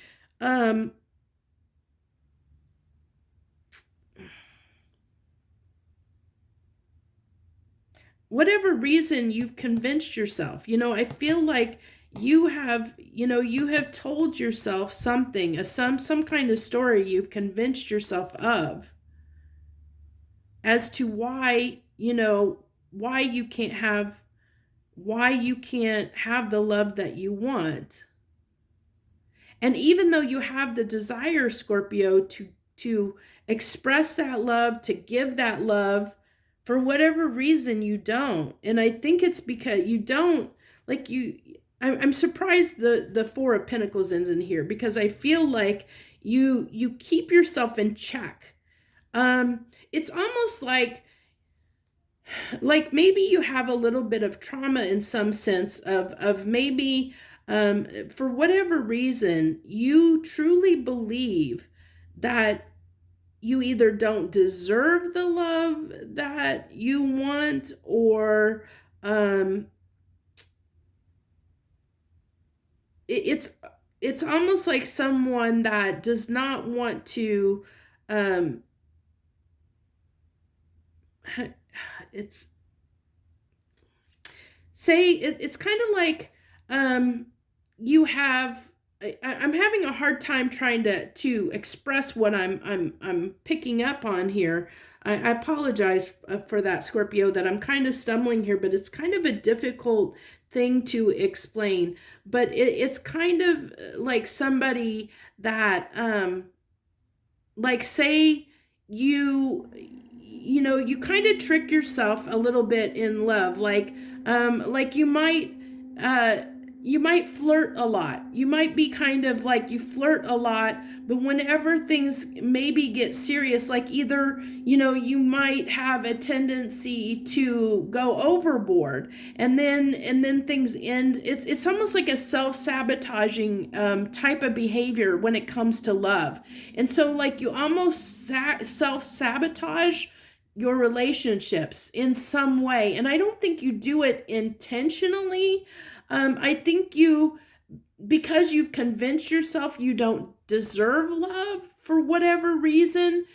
whatever reason you've convinced yourself, I feel like you have told yourself something, some kind of story you've convinced yourself of, as to why you can't have the love that you want. And even though you have the desire, Scorpio, to express that love, to give that love, for whatever reason you don't. And I think it's because you don't, like, I'm surprised the Four of Pentacles ends in here, because I feel like you keep yourself in check. It's almost like maybe you have a little bit of trauma in some sense of maybe, for whatever reason, you truly believe that you either don't deserve the love that you want, or it's almost like someone that does not want to, it's kind of like you have, I'm having a hard time trying to express what I'm picking up on here. I apologize for that, Scorpio, that I'm kind of stumbling here, but it's kind of a difficult thing to explain. But it's kind of like somebody that, like, say you kind of trick yourself a little bit in love, like you might flirt a lot. You might be kind of like, you flirt a lot, but whenever things maybe get serious, like either, you might have a tendency to go overboard, and then things end. It's almost like a self-sabotaging type of behavior when it comes to love. And so, like, you almost self-sabotage your relationships in some way. And I don't think you do it intentionally. I think because you've convinced yourself you don't deserve love for whatever reason,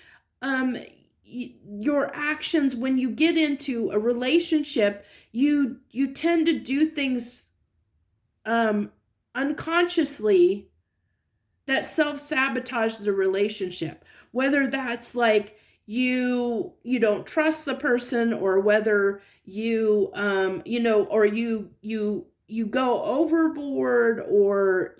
your actions when you get into a relationship, you tend to do things unconsciously that self-sabotage the relationship. Whether that's like you don't trust the person, or whether you or you you go overboard, or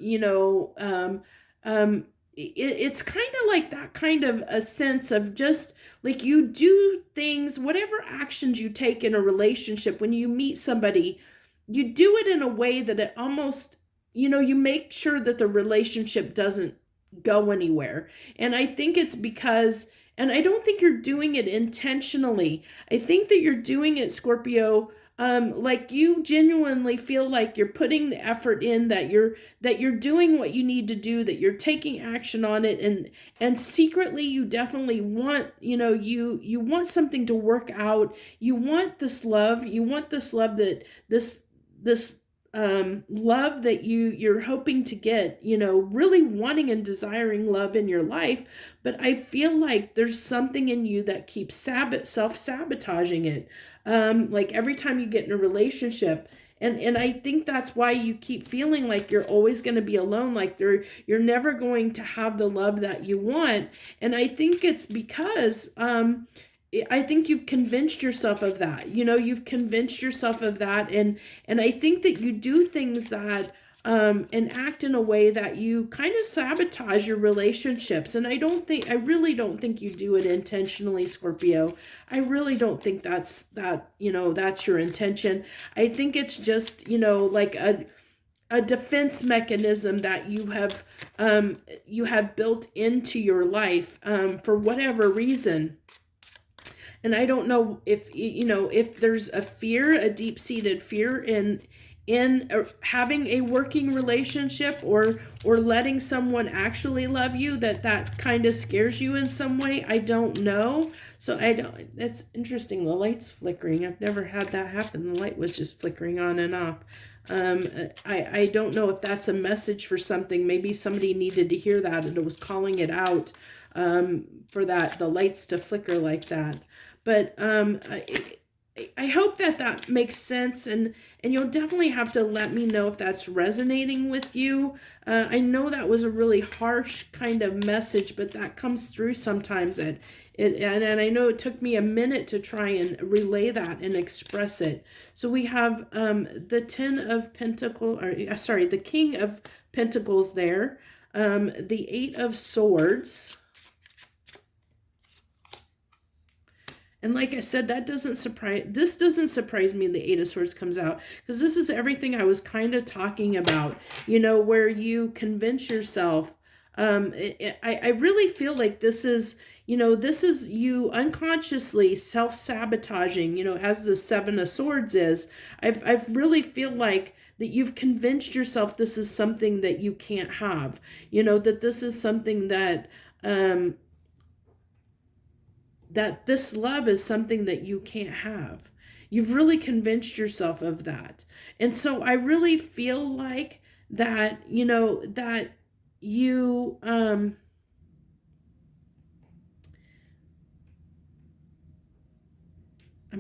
it's kind of like that kind of a sense of just like you do things, whatever actions you take in a relationship when you meet somebody, you do it in a way that it almost, you make sure that the relationship doesn't go anywhere. And I think it's because, and I don't think you're doing it intentionally. I think that you're doing it, Scorpio, like you genuinely feel like you're putting the effort in, that you're doing what you need to do, that you're taking action on it, and secretly you definitely want, you want something to work out. You want this love. You want this love, that this love that you're hoping to get, really wanting and desiring love in your life. But I feel like there's something in you that keeps self-sabotaging it. Like every time you get in a relationship, and I think that's why you keep feeling like you're always going to be alone, like you're never going to have the love that you want. And I think it's because I think you've convinced yourself of that. You've convinced yourself of that, and I think that you do things that and act in a way that you kind of sabotage your relationships. And I really don't think you do it intentionally, Scorpio. I really don't think that's your intention. I think it's just, like a defense mechanism that you have built into your life for whatever reason. And I don't know if there's a fear, a deep-seated fear in having a working relationship, or letting someone actually love you, that kind of scares you in some way. I don't know. So that's interesting. The light's flickering. I've never had that happen. The light was just flickering on and off. I don't know if that's a message for something. Maybe somebody needed to hear that, and it was calling it out for the lights to flicker like that. But I hope that makes sense, and you'll definitely have to let me know if that's resonating with you. I know that was a really harsh kind of message, but that comes through sometimes. And I know it took me a minute to try and relay that and express it. So we have the the King of Pentacles there, the Eight of Swords. And like I said, this doesn't surprise me. The Eight of Swords comes out, because this is everything I was kind of talking about, where you convince yourself. I really feel like this is you unconsciously self-sabotaging, as the Seven of Swords is. I really feel like that you've convinced yourself this is something that you can't have, that this is something that, that this love is something that you can't have. You've really convinced yourself of that. And so I really feel like that, that you, I'm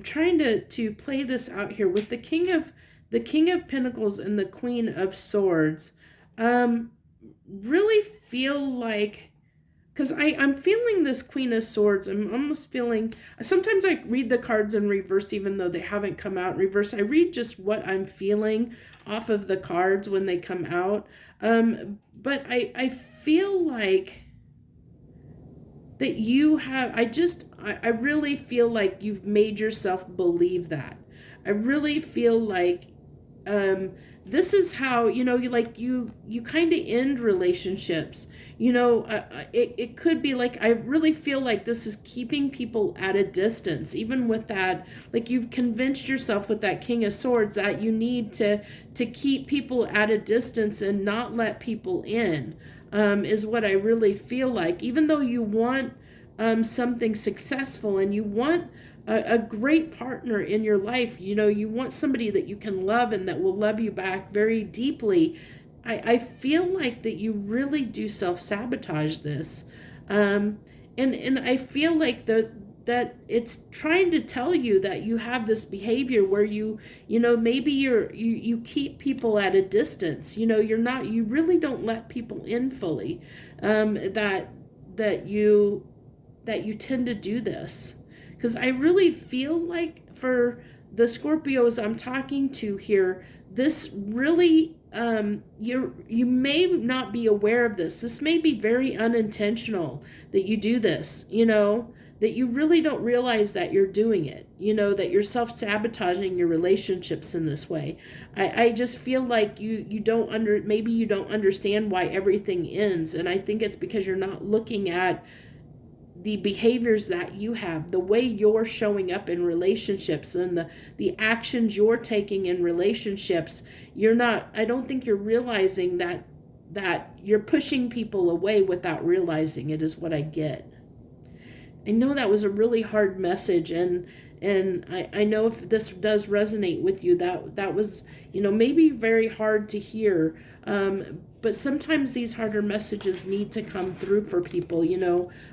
trying to play this out here with the King of Pentacles and the Queen of Swords. Really feel like, because I'm feeling this Queen of Swords. I'm almost feeling, sometimes I read the cards in reverse, even though they haven't come out in reverse. I read just what I'm feeling off of the cards when they come out. But I feel like that you have, I really feel like you've made yourself believe that. I really feel like this is how, you kind of end relationships. It could be like, I really feel like this is keeping people at a distance. Even with that, like you've convinced yourself with that King of Swords that you need to keep people at a distance and not let people in, is what I really feel like. Even though you want something successful, and you want a great partner in your life, you want somebody that you can love and that will love you back very deeply. I feel like that you really do self-sabotage this. And I feel like that it's trying to tell you that you have this behavior where maybe you keep people at a distance. You really don't let people in fully. That you tend to do this. Because I really feel like for the Scorpios I'm talking to here, this really, you may not be aware of this. This may be very unintentional that you do this, that you really don't realize that you're doing it, that you're self-sabotaging your relationships in this way. I just feel like maybe you don't understand why everything ends. And I think it's because you're not looking at the behaviors that you have, the way you're showing up in relationships, and the actions you're taking in relationships. I don't think you're realizing that you're pushing people away without realizing it, is what I get. I know that was a really hard message, and I know if this does resonate with you, that was, maybe very hard to hear. But sometimes these harder messages need to come through for people,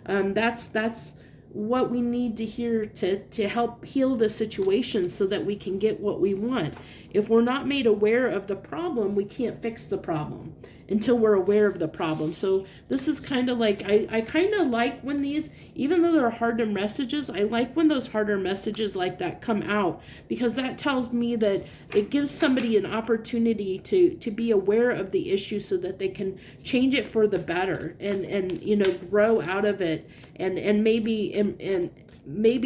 that's what we need to hear to help heal the situation so that we can get what we want. If we're not made aware of the problem, we can't fix the problem until we're aware of the problem. So this is kind of like, I kind of like when these, even though they're harder messages, I like when those harder messages like that come out, because that tells me that it gives somebody an opportunity to be aware of the issue so that they can change it for the better, and grow out of it, and maybe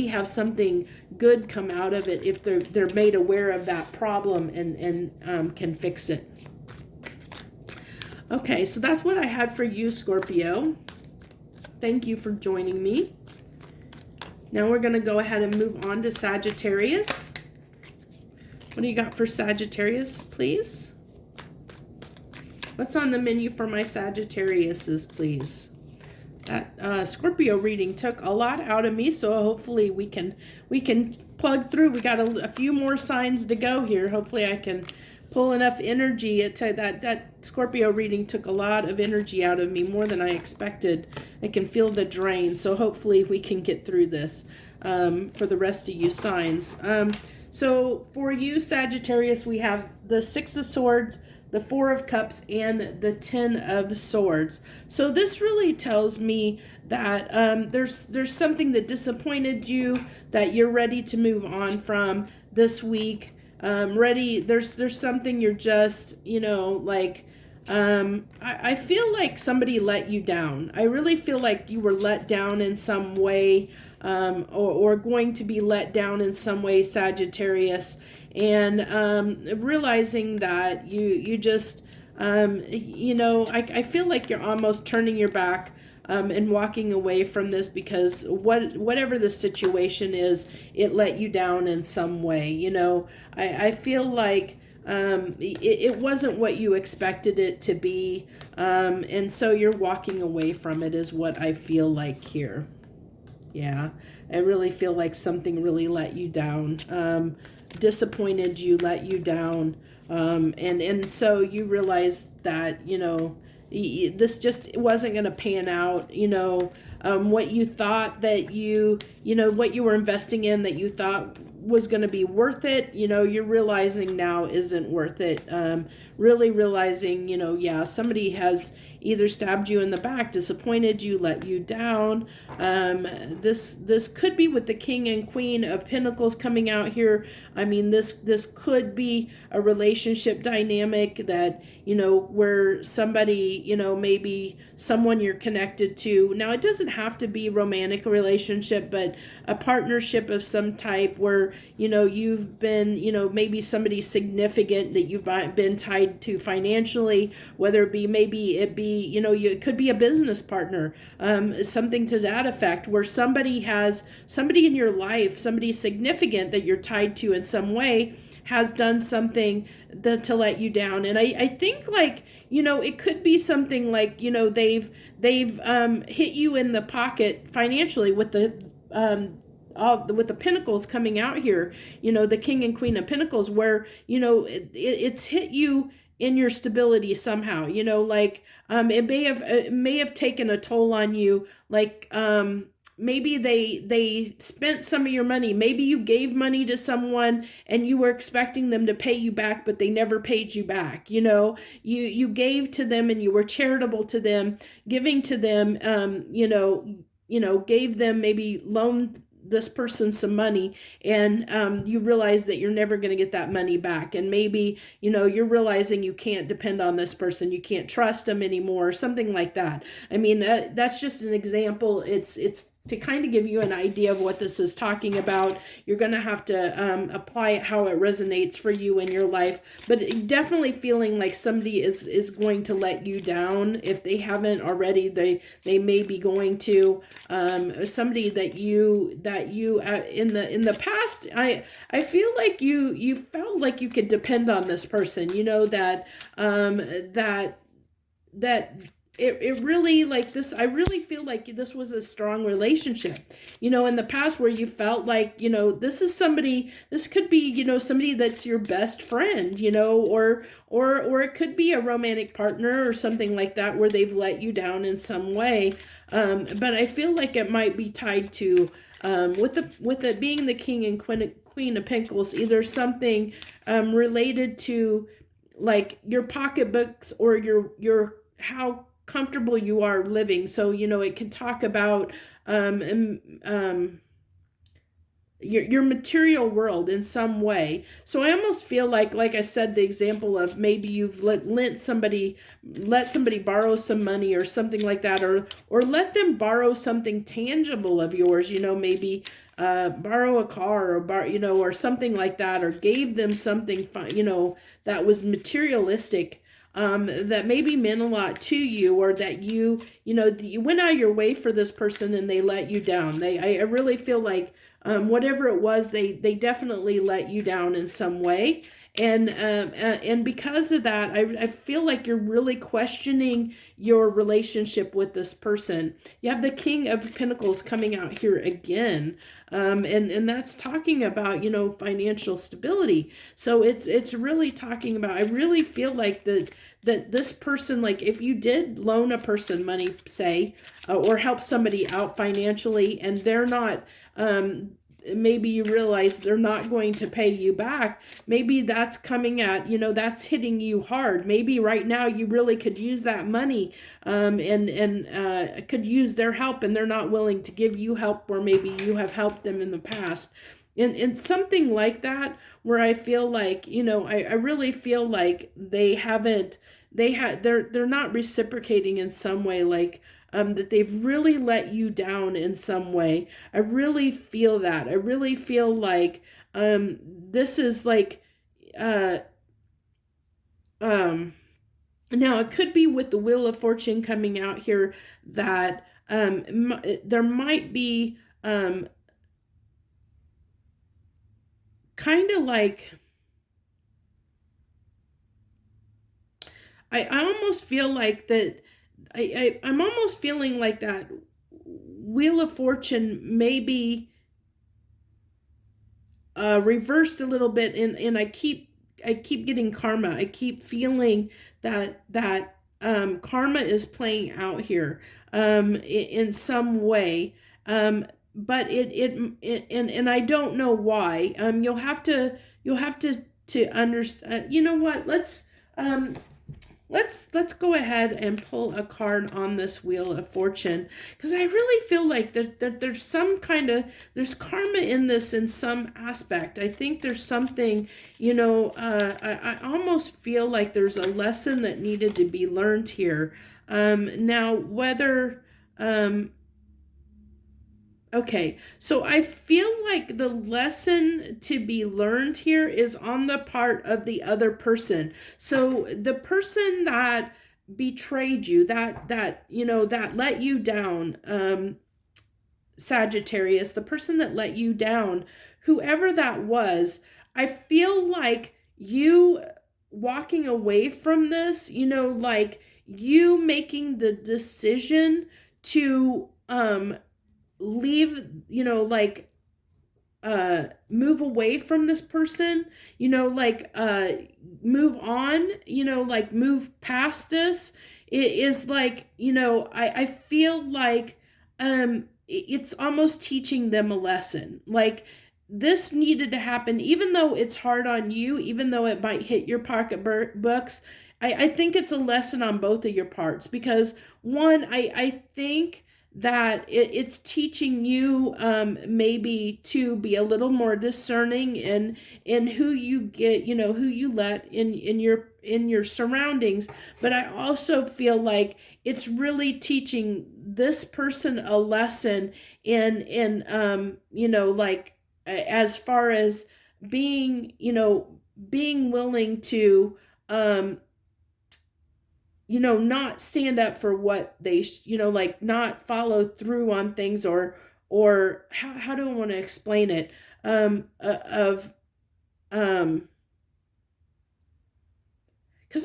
have something good come out of it if they're made aware of that problem and can fix it. Okay, so that's what I had for you, Scorpio. Thank you for joining me. Now we're going to go ahead and move on to Sagittarius. What do you got for Sagittarius, please? What's on the menu for my Sagittariuses, please? That Scorpio reading took a lot out of me, so hopefully we can plug through. We got a few more signs to go here. Hopefully I can pull enough energy. That Scorpio reading took a lot of energy out of me, more than I expected. I can feel the drain, so hopefully we can get through this for the rest of you signs. So for you, Sagittarius, we have the Six of Swords, the Four of Cups, and the Ten of Swords. So this really tells me that there's something that disappointed you that you're ready to move on from this week. There's something you're just, I feel like somebody let you down. I really feel like you were let down in some way, or going to be let down in some way, Sagittarius, and realizing that you just, I feel like you're almost turning your back and walking away from this, because whatever the situation is, it let you down in some way. I feel like it wasn't what you expected it to be, and so you're walking away from it, is what I feel like here. Yeah, I really feel like something really let you down, disappointed you, let you down, and so you realize that, this just wasn't going to pan out. What you thought that what you were investing in that you thought was going to be worth it, you're realizing now isn't worth it. Really realizing, somebody has either stabbed you in the back, disappointed you, let you down. This could be with the King and Queen of Pentacles coming out here. I mean, this could be a relationship dynamic that, where somebody, maybe someone you're connected to. Now, it doesn't have to be a romantic relationship, but a partnership of some type where, you've been, maybe somebody significant that you've been tied to financially, whether it be, it could be a business partner, something to that effect, where somebody in your life, somebody significant that you're tied to in some way, has done something to let you down. And I think it could be something like, they've hit you in the pocket financially with the Pentacles coming out here, the King and Queen of Pentacles, where, it's hit you in your stability somehow, it may have taken a toll on you, maybe they spent some of your money. Maybe you gave money to someone and you were expecting them to pay you back, but they never paid you back. You gave to them and you were charitable to them, giving to them, gave them, maybe loaned this person some money, and you realize that you're never going to get that money back, and maybe you're realizing you can't depend on this person, you can't trust them anymore, or something like that. I mean, that's just an example. It's to kind of give you an idea of what this is talking about. You're going to have to apply it how it resonates for you in your life, but definitely feeling like somebody is going to let you down. If they haven't already, they may be going to. Somebody that you in the past, I feel like you felt like you could depend on this person, that it really, like this, I really feel like this was a strong relationship, in the past, where you felt like, this is somebody, this could be, somebody that's your best friend, or it could be a romantic partner or something like that, where they've let you down in some way. But I feel like it might be tied to, with it being the King and Queen of Pentacles, either something, related to like your pocketbooks, or your how comfortable you are living. So it can talk about your material world in some way. So I almost feel like I said, the example of maybe you've let somebody borrow some money or something like that, or let them borrow something tangible of yours, maybe borrow a car, or or something like that, or gave them something that was materialistic, that maybe meant a lot to you, or that you went out of your way for this person and they let you down. I really feel like, whatever it was, they definitely let you down in some way. And because of that, I feel like you're really questioning your relationship with this person. You have the King of Pentacles coming out here again. And that's talking about, financial stability. So it's really talking about, I really feel like that this person, like if you did loan a person money, say, or help somebody out financially, and they're not, maybe you realize they're not going to pay you back. Maybe that's coming at, that's hitting you hard. Maybe right now you really could use that money, and could use their help, and they're not willing to give you help, or maybe you have helped them in the past. And something like that, where I feel like, I really feel like they're not reciprocating in some way, like, that they've really let you down in some way. I really feel that. I really feel like, this is like, now it could be with the Wheel of Fortune coming out here, that, there might be, kind of like, I almost feel like that, I'm almost feeling like that Wheel of Fortune may be, reversed a little bit, and I keep getting karma. I keep feeling that karma is playing out here, in some way, but and I don't know why. You'll have to understand. You know what? Let's go ahead and pull a card on this Wheel of Fortune, because I really feel like there's some kind of, there's karma in this in some aspect. I think there's something, I almost feel like there's a lesson that needed to be learned here. Now, whether, okay, so I feel like the lesson to be learned here is on the part of the other person. So the person that betrayed you, that let you down, Sagittarius, the person that let you down, whoever that was, I feel like you walking away from this, like you making the decision to, leave, like, move away from this person, like, move on, like move past this. It is like, I feel like, it's almost teaching them a lesson. Like, this needed to happen, even though it's hard on you, even though it might hit your pocketbooks. I think it's a lesson on both of your parts, because one, I think it's teaching you maybe to be a little more discerning in who you get, who you let in your surroundings. But I also feel like it's really teaching this person a lesson like as far as being willing to not stand up for what they, like not follow through on things, or how do I want to explain it? Because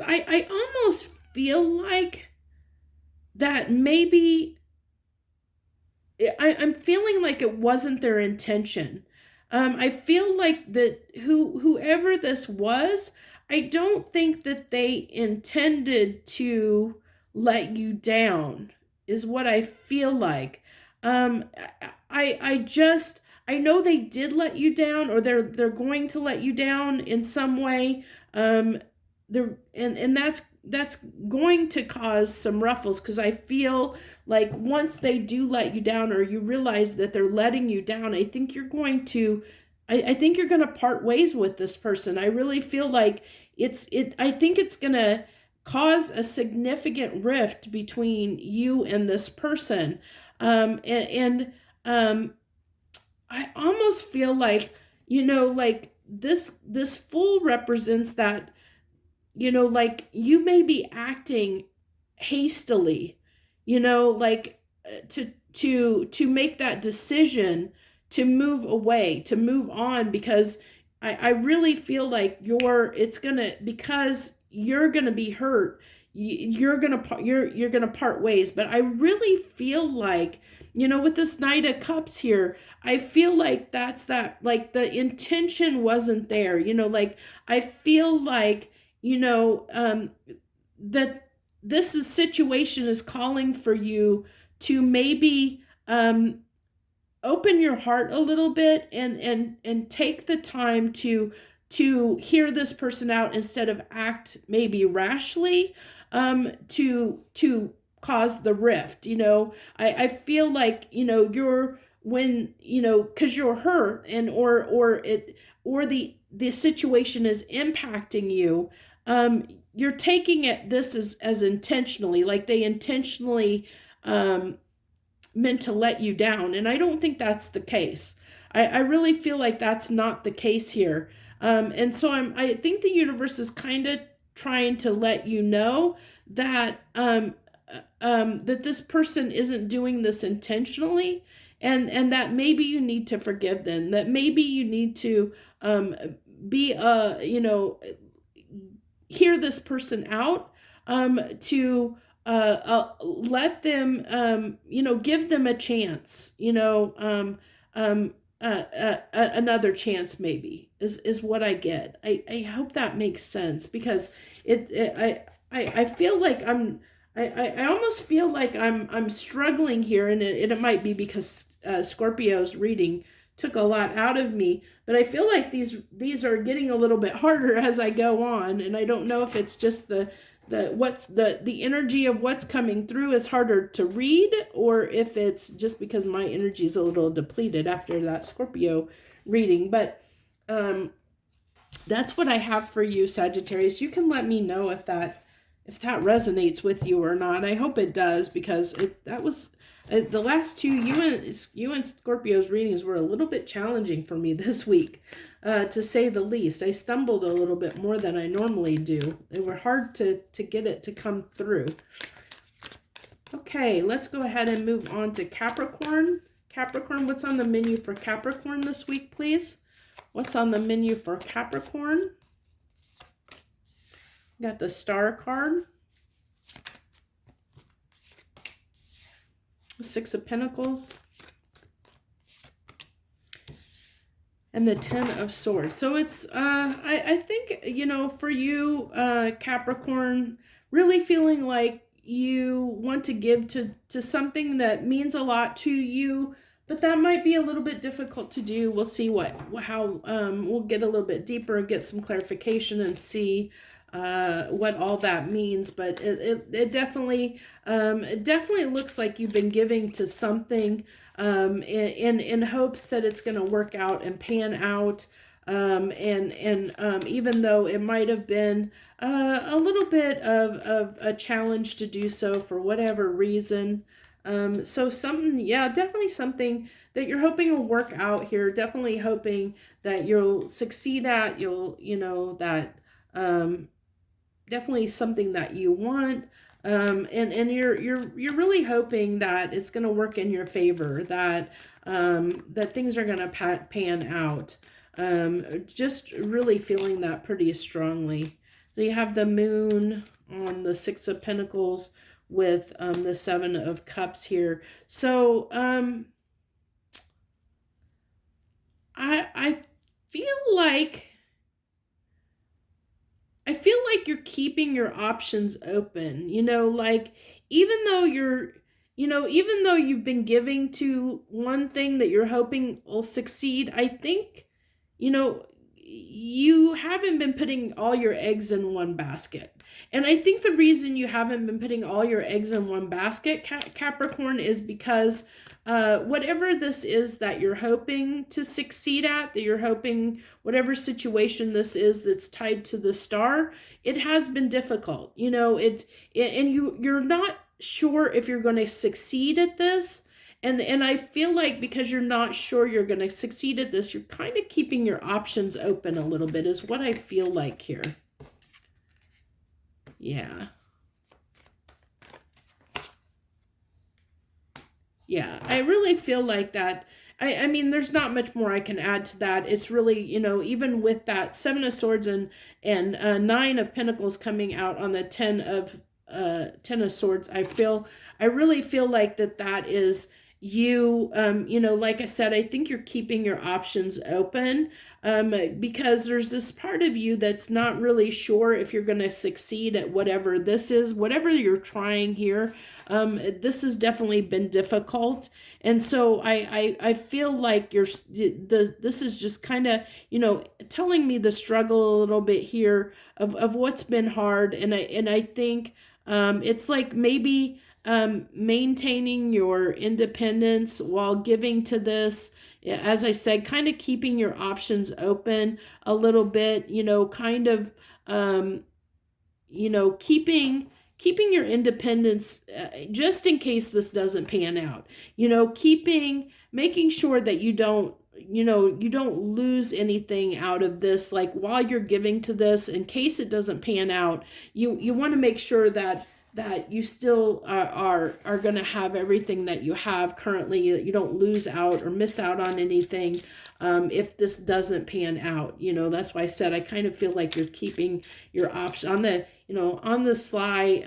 I almost feel like that maybe I'm feeling like it wasn't their intention. I feel like that whoever this was, I don't think that they intended to let you down, is what I feel like. Um, I know they did let you down, or they're going to let you down in some way. And that's going to cause some ruffles, because I feel like once they do let you down, or you realize that they're letting you down, I think you're going to part ways with this person. I really feel like I think it's going to cause a significant rift between you and this person. I almost feel like, like this fool represents that, like you may be acting hastily, like to make that decision to move away, to move on, because I really feel like because you're gonna be hurt, you're gonna part ways. But I really feel like, with this Knight of Cups here, I feel like like the intention wasn't there, like I feel like, that this situation is calling for you to maybe open your heart a little bit, and take the time to hear this person out, instead of act maybe rashly to cause the rift. I feel like, you're when, because you're hurt, and or the situation is impacting you, you're taking this as intentionally, like they intentionally meant to let you down. And I don't think that's the case. I really feel like that's not the case here. And so I think the universe is kind of trying to let you know that that this person isn't doing this intentionally, and that maybe you need to forgive them, that maybe you need to be hear this person out, to let them, give them a chance, another chance maybe is what I get. I hope that makes sense, because I feel like I almost feel like I'm struggling here, and it might be because Scorpio's reading took a lot out of me, but I feel like these are getting a little bit harder as I go on, and I don't know if it's just the energy of what's coming through is harder to read, or if it's just because my energy is a little depleted after that Scorpio reading. But that's what I have for you, Sagittarius. You can let me know if that resonates with you or not. I hope it does, because that was the last two, you and Scorpio's readings were a little bit challenging for me this week, to say the least. I stumbled a little bit more than I normally do. They were hard to get it to come through. Okay, let's go ahead and move on to Capricorn. Capricorn, what's on the menu for Capricorn this week, please? What's on the menu for Capricorn? Got the Star card. Six of Pentacles, and the Ten of Swords. So it's I think, for you, Capricorn, really feeling like you want to give to something that means a lot to you, but that might be a little bit difficult to do. We'll see how we'll get a little bit deeper, get some clarification, and see what all that means, but it definitely looks like you've been giving to something in hopes that it's going to work out and pan out. Even though it might have been a little bit of a challenge to do so for whatever reason. So something, yeah, definitely something that you're hoping will work out here. Definitely hoping that you'll succeed at. Definitely something that you want. And you're really hoping that it's going to work in your favor. That things are going to pan out. Just really feeling that pretty strongly. So you have the moon on the Six of Pentacles with the Seven of Cups here. So I feel like you're keeping your options open. Like even though even though you've been giving to one thing that you're hoping will succeed, I think you haven't been putting all your eggs in one basket. And I think the reason you haven't been putting all your eggs in one basket, Capricorn, is because whatever this is that you're hoping to succeed at, that you're hoping, whatever situation this is that's tied to the star, it has been difficult. And you're not sure if you're going to succeed at this. And I feel like because you're not sure you're going to succeed at this, you're kind of keeping your options open a little bit, is what I feel like here. Yeah. Yeah, I really feel like that. I mean, there's not much more I can add to that. It's really, even with that Seven of Swords and Nine of Pentacles coming out on the Ten of Swords, I really feel like that is you. Like I said, I think you're keeping your options open because there's this part of you that's not really sure if you're going to succeed at whatever this is, whatever you're trying here. This has definitely been difficult. And so I feel like this is just kind of, telling me the struggle a little bit here of what's been hard. And I think it's like maybe maintaining your independence while giving to this, as I said, kind of keeping your options open a little bit, kind of, keeping your independence just in case this doesn't pan out, making sure that you don't lose anything out of this, like while you're giving to this, in case it doesn't pan out, you want to make sure that you still are going to have everything that you have currently. You don't lose out or miss out on anything if this doesn't pan out. That's why I said I kind of feel like you're keeping your option on the on the sly,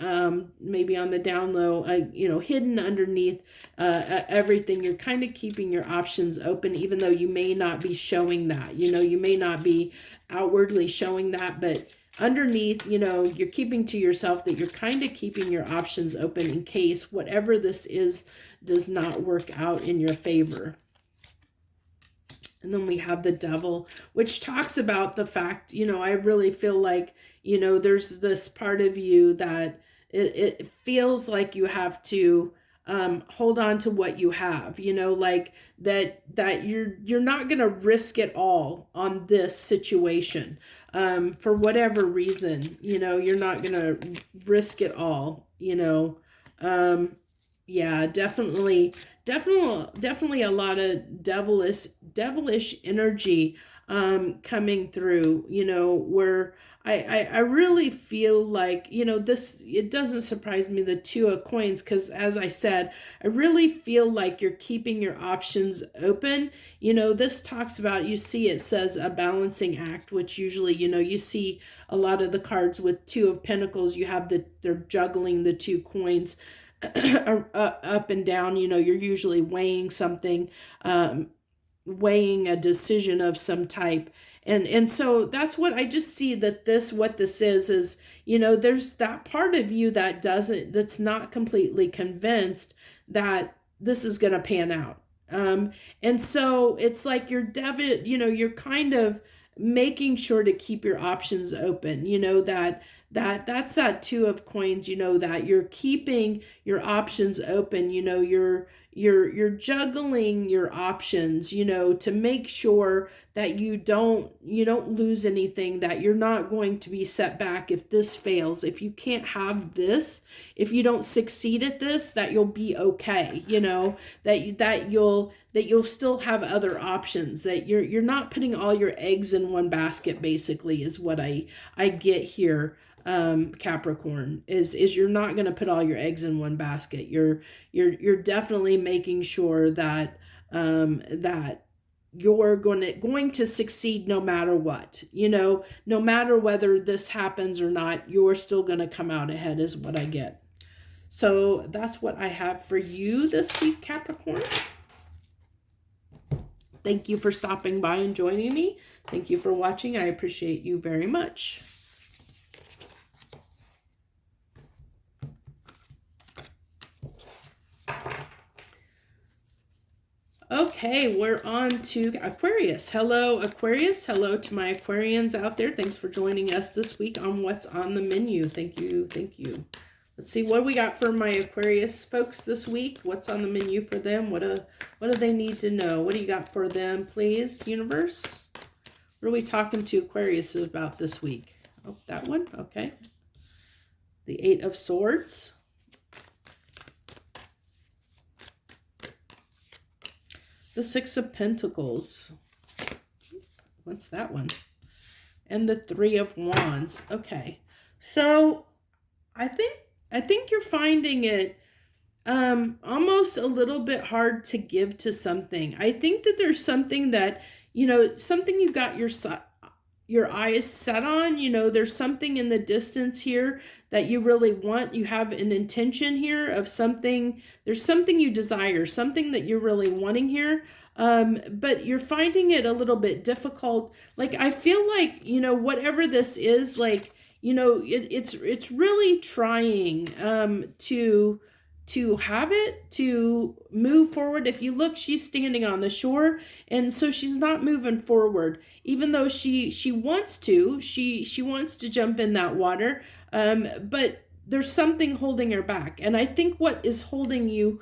maybe on the down low, hidden underneath everything. You're kind of keeping your options open, even though you may not be showing that. You may not be outwardly showing that, but underneath, you're keeping to yourself that you're kind of keeping your options open in case whatever this is does not work out in your favor. And then we have the Devil, which talks about the fact, I really feel like, there's this part of you that it feels like you have to hold on to what you have, like that you're not going to risk it all on this situation. For whatever reason, you're not going to risk it all, yeah, definitely a lot of devilish energy coming through, where I really feel like, it doesn't surprise me, the Two of Coins, because as I said, I really feel like you're keeping your options open. This talks about, it says a balancing act, which usually, you see a lot of the cards with Two of Pentacles, they're juggling the 2 coins up and down. You're usually weighing something, weighing a decision of some type. And so that's what I just see, what this is, there's that part of you that's not completely convinced that this is going to pan out. And so it's like you're kind of making sure to keep your options open, that's that Two of Coins, that you're keeping your options open, you're juggling your options, to make sure that you don't lose anything, that you're not going to be set back if this fails, if you can't have this, if you don't succeed at this, that you'll be okay, that you'll still have other options, that you're not putting all your eggs in one basket, basically, is what I get here. Capricorn, is you're not going to put all your eggs in one basket. You're definitely making sure that that you're going to succeed no matter what, no matter whether this happens or not, you're still going to come out ahead, is what I get. So that's what I have for you this week, Capricorn. Thank you for stopping by and joining me. Thank you for watching. I appreciate you very much. Okay, we're on to Aquarius. Hello, Aquarius. Hello to my Aquarians out there. Thanks for joining us this week on What's on the Menu. Thank you. Thank you. Let's see what we got for my Aquarius folks this week. What's on the menu for them? What do they need to know? What do you got for them, please, universe? What are we talking to Aquarius about this week? Oh, that one. Okay. The Eight of Swords. The Six of Pentacles. What's that one? And the Three of Wands. Okay. So I think you're finding it almost a little bit hard to give to something. I think that there's something that, something you got your eyes set on, there's something in the distance here that you really want. You have an intention here of something. There's something you desire, something that you're really wanting here. But you're finding it a little bit difficult. Like, I feel like, whatever this is, like, it's really trying to have it, to move forward. If you look, she's standing on the shore, and so she's not moving forward, even though she wants to. She wants to jump in that water, but there's something holding her back. And I think what is holding you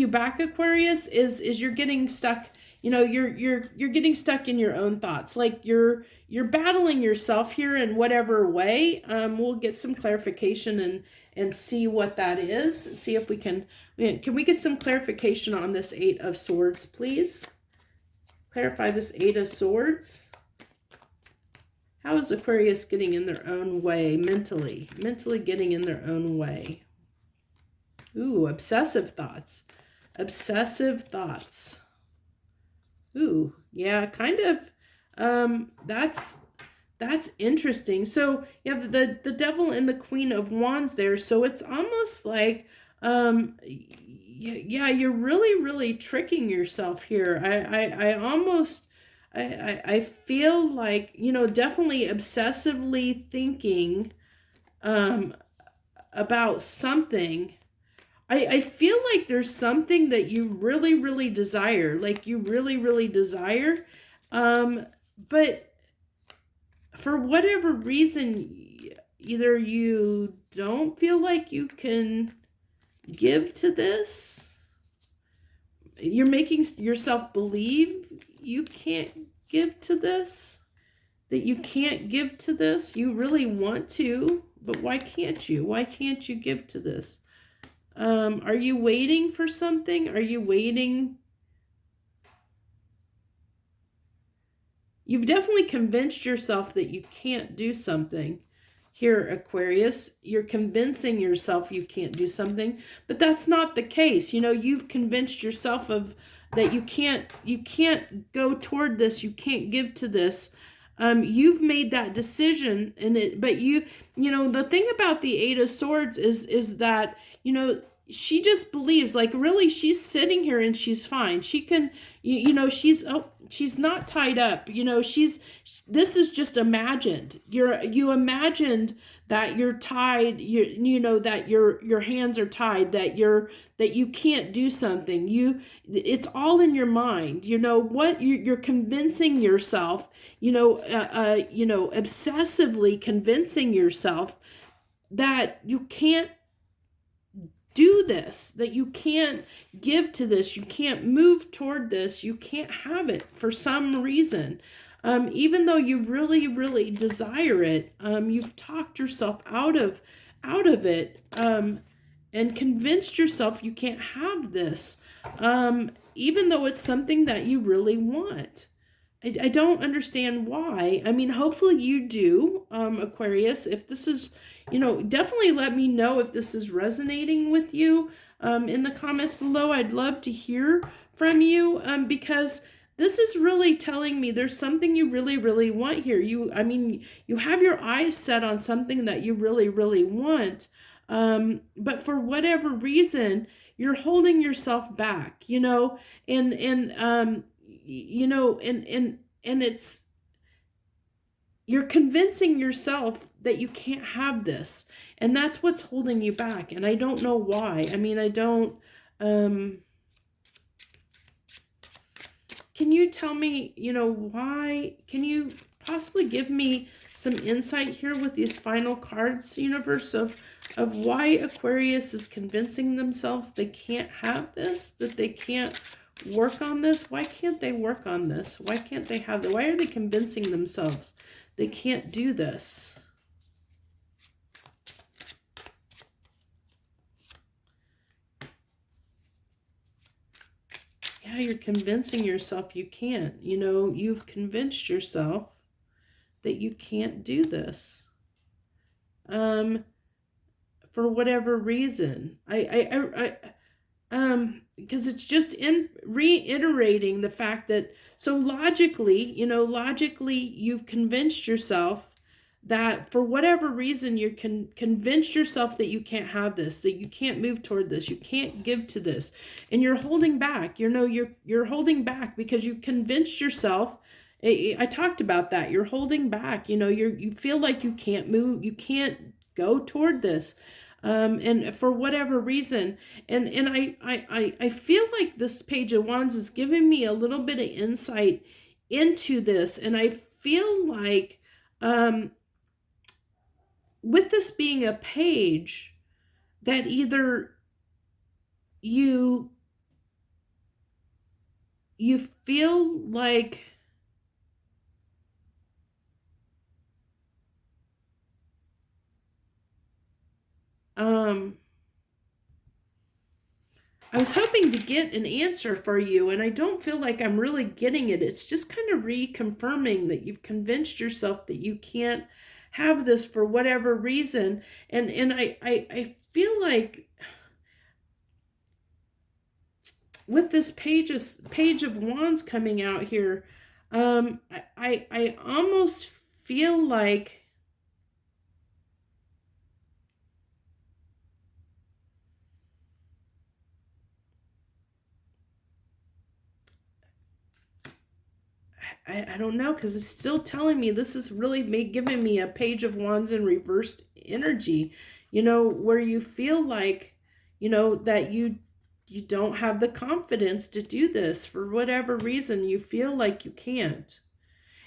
back, Aquarius, is you're getting stuck. You're getting stuck in your own thoughts. Like you're battling yourself here in whatever way. We'll get some clarification and see what that is. See if we can we get some clarification on this Eight of Swords, please? Clarify this Eight of Swords. How is Aquarius getting in their own way mentally? Mentally getting in their own way. Ooh, obsessive thoughts. Obsessive thoughts. Ooh, yeah, kind of. That's interesting. So you have the Devil and the Queen of Wands there. So it's almost like, yeah, you're really tricking yourself here. I feel like, definitely obsessively thinking, about something. I feel like there's something that you really desire, like you really desire, but for whatever reason, either you don't feel like you can give to this, you're making yourself believe you can't give to this, that you can't give to this, you really want to, but why can't you? Why can't you give to this? Are you waiting for something? Are you waiting? You've definitely convinced yourself that you can't do something here, Aquarius. You're convincing yourself you can't do something, but that's not the case. You've convinced yourself of that you can't go toward this, you can't give to this. You've made that decision, but the thing about the Eight of Swords is that, she just believes, like, really, she's sitting here and she's fine. She can, you know, she's not tied up. You know, this is just imagined. You imagined that you're tied, you know, that your hands are tied, that you can't do something. It's all in your mind. You know what, you're convincing yourself, you know, obsessively convincing yourself that you can't do this, that you can't give to this, you can't move toward this, you can't have it for some reason. Even though you really, really desire it, you've talked yourself out of it, and convinced yourself you can't have this, even though it's something that you really want. I don't understand why. I mean, hopefully you do, Aquarius. If this is, you know, definitely let me know if this is resonating with you, in the comments below. I'd love to hear from you, because this is really telling me there's something you really, really want here. I mean, you have your eyes set on something that you really, really want, but for whatever reason, you're holding yourself back, you know, and you know, and it's, you're convincing yourself that you can't have this, and that's what's holding you back. And I don't know why. I mean, I don't, can you tell me, you know, why? Can you possibly give me some insight here with these final cards, universe, of why Aquarius is convincing themselves they can't have this, that they can't work on this? Why can't they work on this? Why can't they have the, why are they convincing themselves they can't do this? Yeah, you're convincing yourself you can't. You know, you've convinced yourself that you can't do this, for whatever reason. Because it's just reiterating the fact that, so logically, you know, you've convinced yourself that for whatever reason you're convinced yourself that you can't have this, that you can't move toward this, you can't give to this, and you're holding back. You know, you're holding back because you convinced yourself. I talked about that. You're holding back. You know, you feel like you can't move, you can't go toward this, and for whatever reason, and I feel like this Page of Wands is giving me a little bit of insight into this, and I feel like, with this being a page, that either you feel like I was hoping to get an answer for you, and I don't feel like I'm really getting it. It's just kind of reconfirming that you've convinced yourself that you can't have this for whatever reason. And I feel like with this Page of Wands coming out here, I almost feel like I don't know, because it's still telling me this is really giving me a Page of Wands in reversed energy, you know, where you feel like, you know, that you don't have the confidence to do this for whatever reason. You feel like you can't.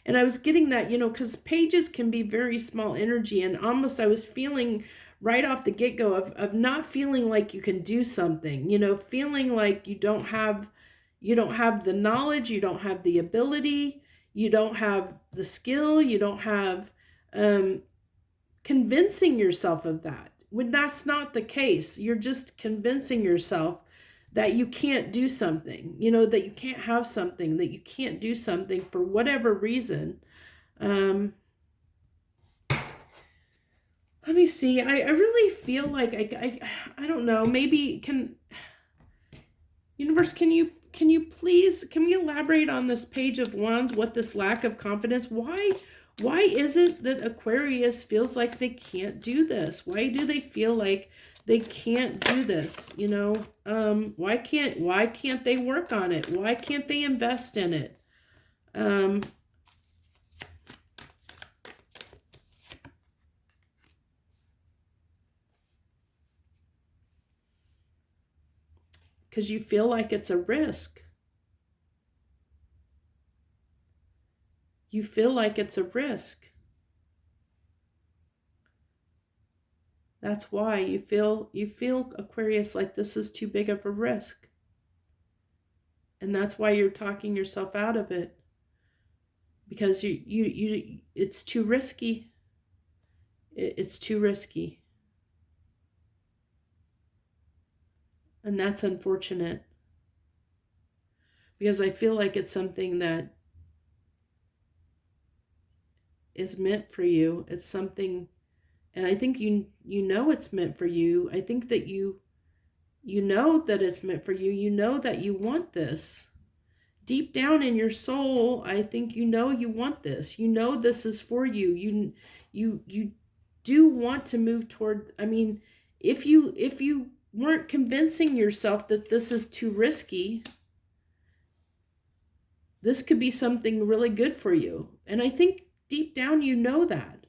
And I was getting that, you know, because pages can be very small energy, and almost I was feeling right off the get-go of not feeling like you can do something, you know, feeling like you don't have the knowledge, you don't have the ability, you don't have the skill, you don't have, convincing yourself of that, when that's not the case. You're just convincing yourself that you can't do something, you know, that you can't have something, that you can't do something for whatever reason. Let me see. I really feel like I don't know, maybe universe, can you please, can we elaborate on this Page of Wands, what this lack of confidence, why is it that Aquarius feels like they can't do this? Why do they feel like They can't do this, you know. Why can't they work on it? Why can't they invest in it? Because you feel like it's a risk. You feel like it's a risk. That's why you feel Aquarius, like this is too big of a risk. And that's why you're talking yourself out of it. Because it's too risky. It's too risky. And that's unfortunate. Because I feel like it's something that is meant for you. It's something, and I think you know it's meant for you. I think that you know that it's meant for you. You know that you want this. Deep down in your soul, I think you know you want this. You know this is for you. You do want to move toward, I mean, if you weren't convincing yourself that this is too risky, this could be something really good for you. And I think deep down you know that.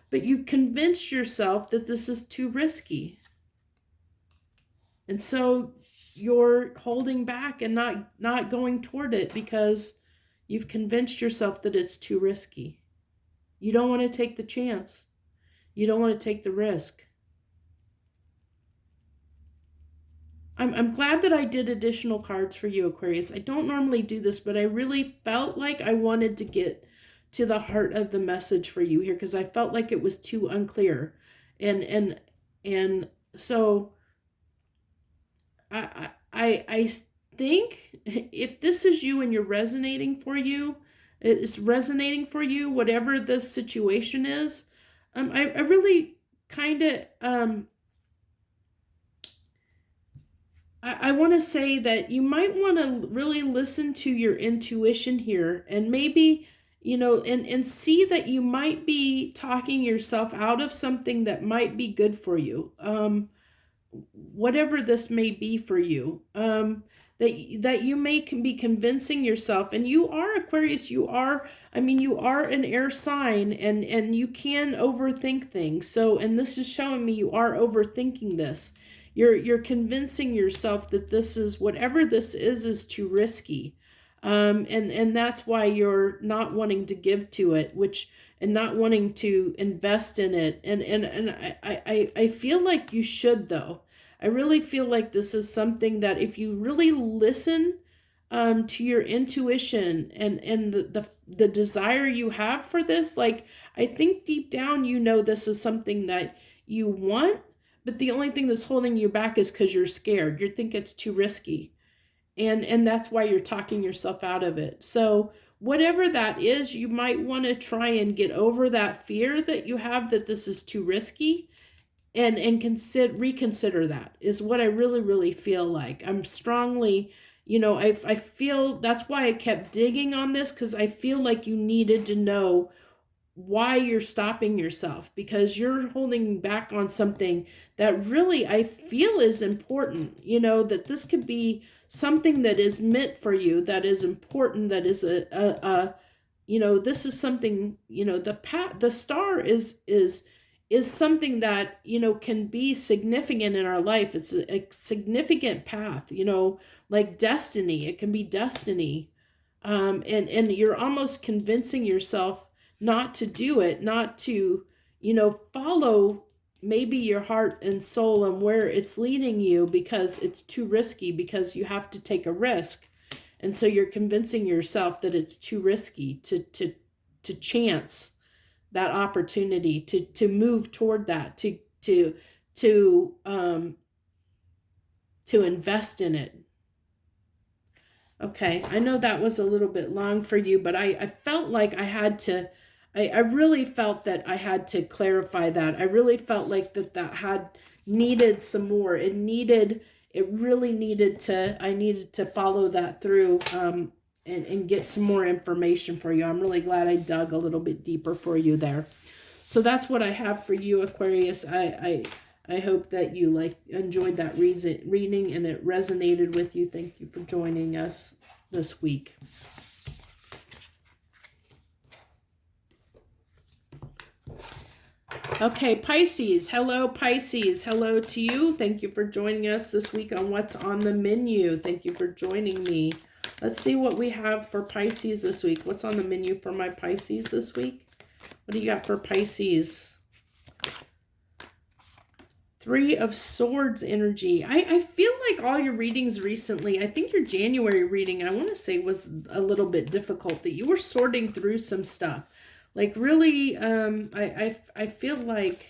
But you've convinced yourself that this is too risky. And so you're holding back and not going toward it because you've convinced yourself that it's too risky. You don't want to take the chance. You don't want to take the risk. I'm glad that I did additional cards for you, Aquarius. I don't normally do this, but I really felt like I wanted to get to the heart of the message for you here because I felt like it was too unclear. And so I think if this is you and you're resonating for you, it's resonating for you, whatever the situation is. I really kind of I want to say that you might want to really listen to your intuition here and maybe, you know, and see that you might be talking yourself out of something that might be good for you. Whatever this may be for you, that you may be convincing yourself, and you are Aquarius, you are an air sign, and you can overthink things. So, and this is showing me you are overthinking this. You're convincing yourself that this is, whatever this is too risky. And that's why you're not wanting to give to it, and not wanting to invest in it. And I feel like you should, though. I really feel like this is something that if you really listen to your intuition and the desire you have for this, like, I think deep down you know this is something that you want, but the only thing that's holding you back is because you're scared. You think it's too risky. And that's why you're talking yourself out of it. So whatever that is, you might want to try and get over that fear that you have that this is too risky, and reconsider. That is what I really, really feel like. I'm strongly, you know, I feel that's why I kept digging on this, because I feel like you needed to know why you're stopping yourself, because you're holding back on something that really I feel is important. You know, that this could be something that is meant for you, that is important, that is a you know, this is something, you know, the star is something that, you know, can be significant in our life. It's a significant path, you know, like destiny. It can be destiny. And you're almost convincing yourself not to do it, not to, you know, follow maybe your heart and soul and where it's leading you, because it's too risky, because you have to take a risk. And so you're convincing yourself that it's too risky to chance that opportunity, to move toward that, to invest in it. Okay, I know that was a little bit long for you, but I felt like I had to, I really felt that I had to clarify that. I really felt like that had needed some more. I needed to follow that through and get some more information for you. I'm really glad I dug a little bit deeper for you there. So that's what I have for you, Aquarius. I hope that you enjoyed that reading and it resonated with you. Thank you for joining us this week. Okay, Pisces. Hello, Pisces. Hello to you. Thank you for joining us this week on What's on the Menu. Thank you for joining me. Let's see what we have for Pisces this week. What's on the menu for my Pisces this week? What do you got for Pisces? Three of Swords energy. I feel like all your readings recently, I think your January reading, I want to say, was a little bit difficult, that you were sorting through some stuff. Like really, I feel like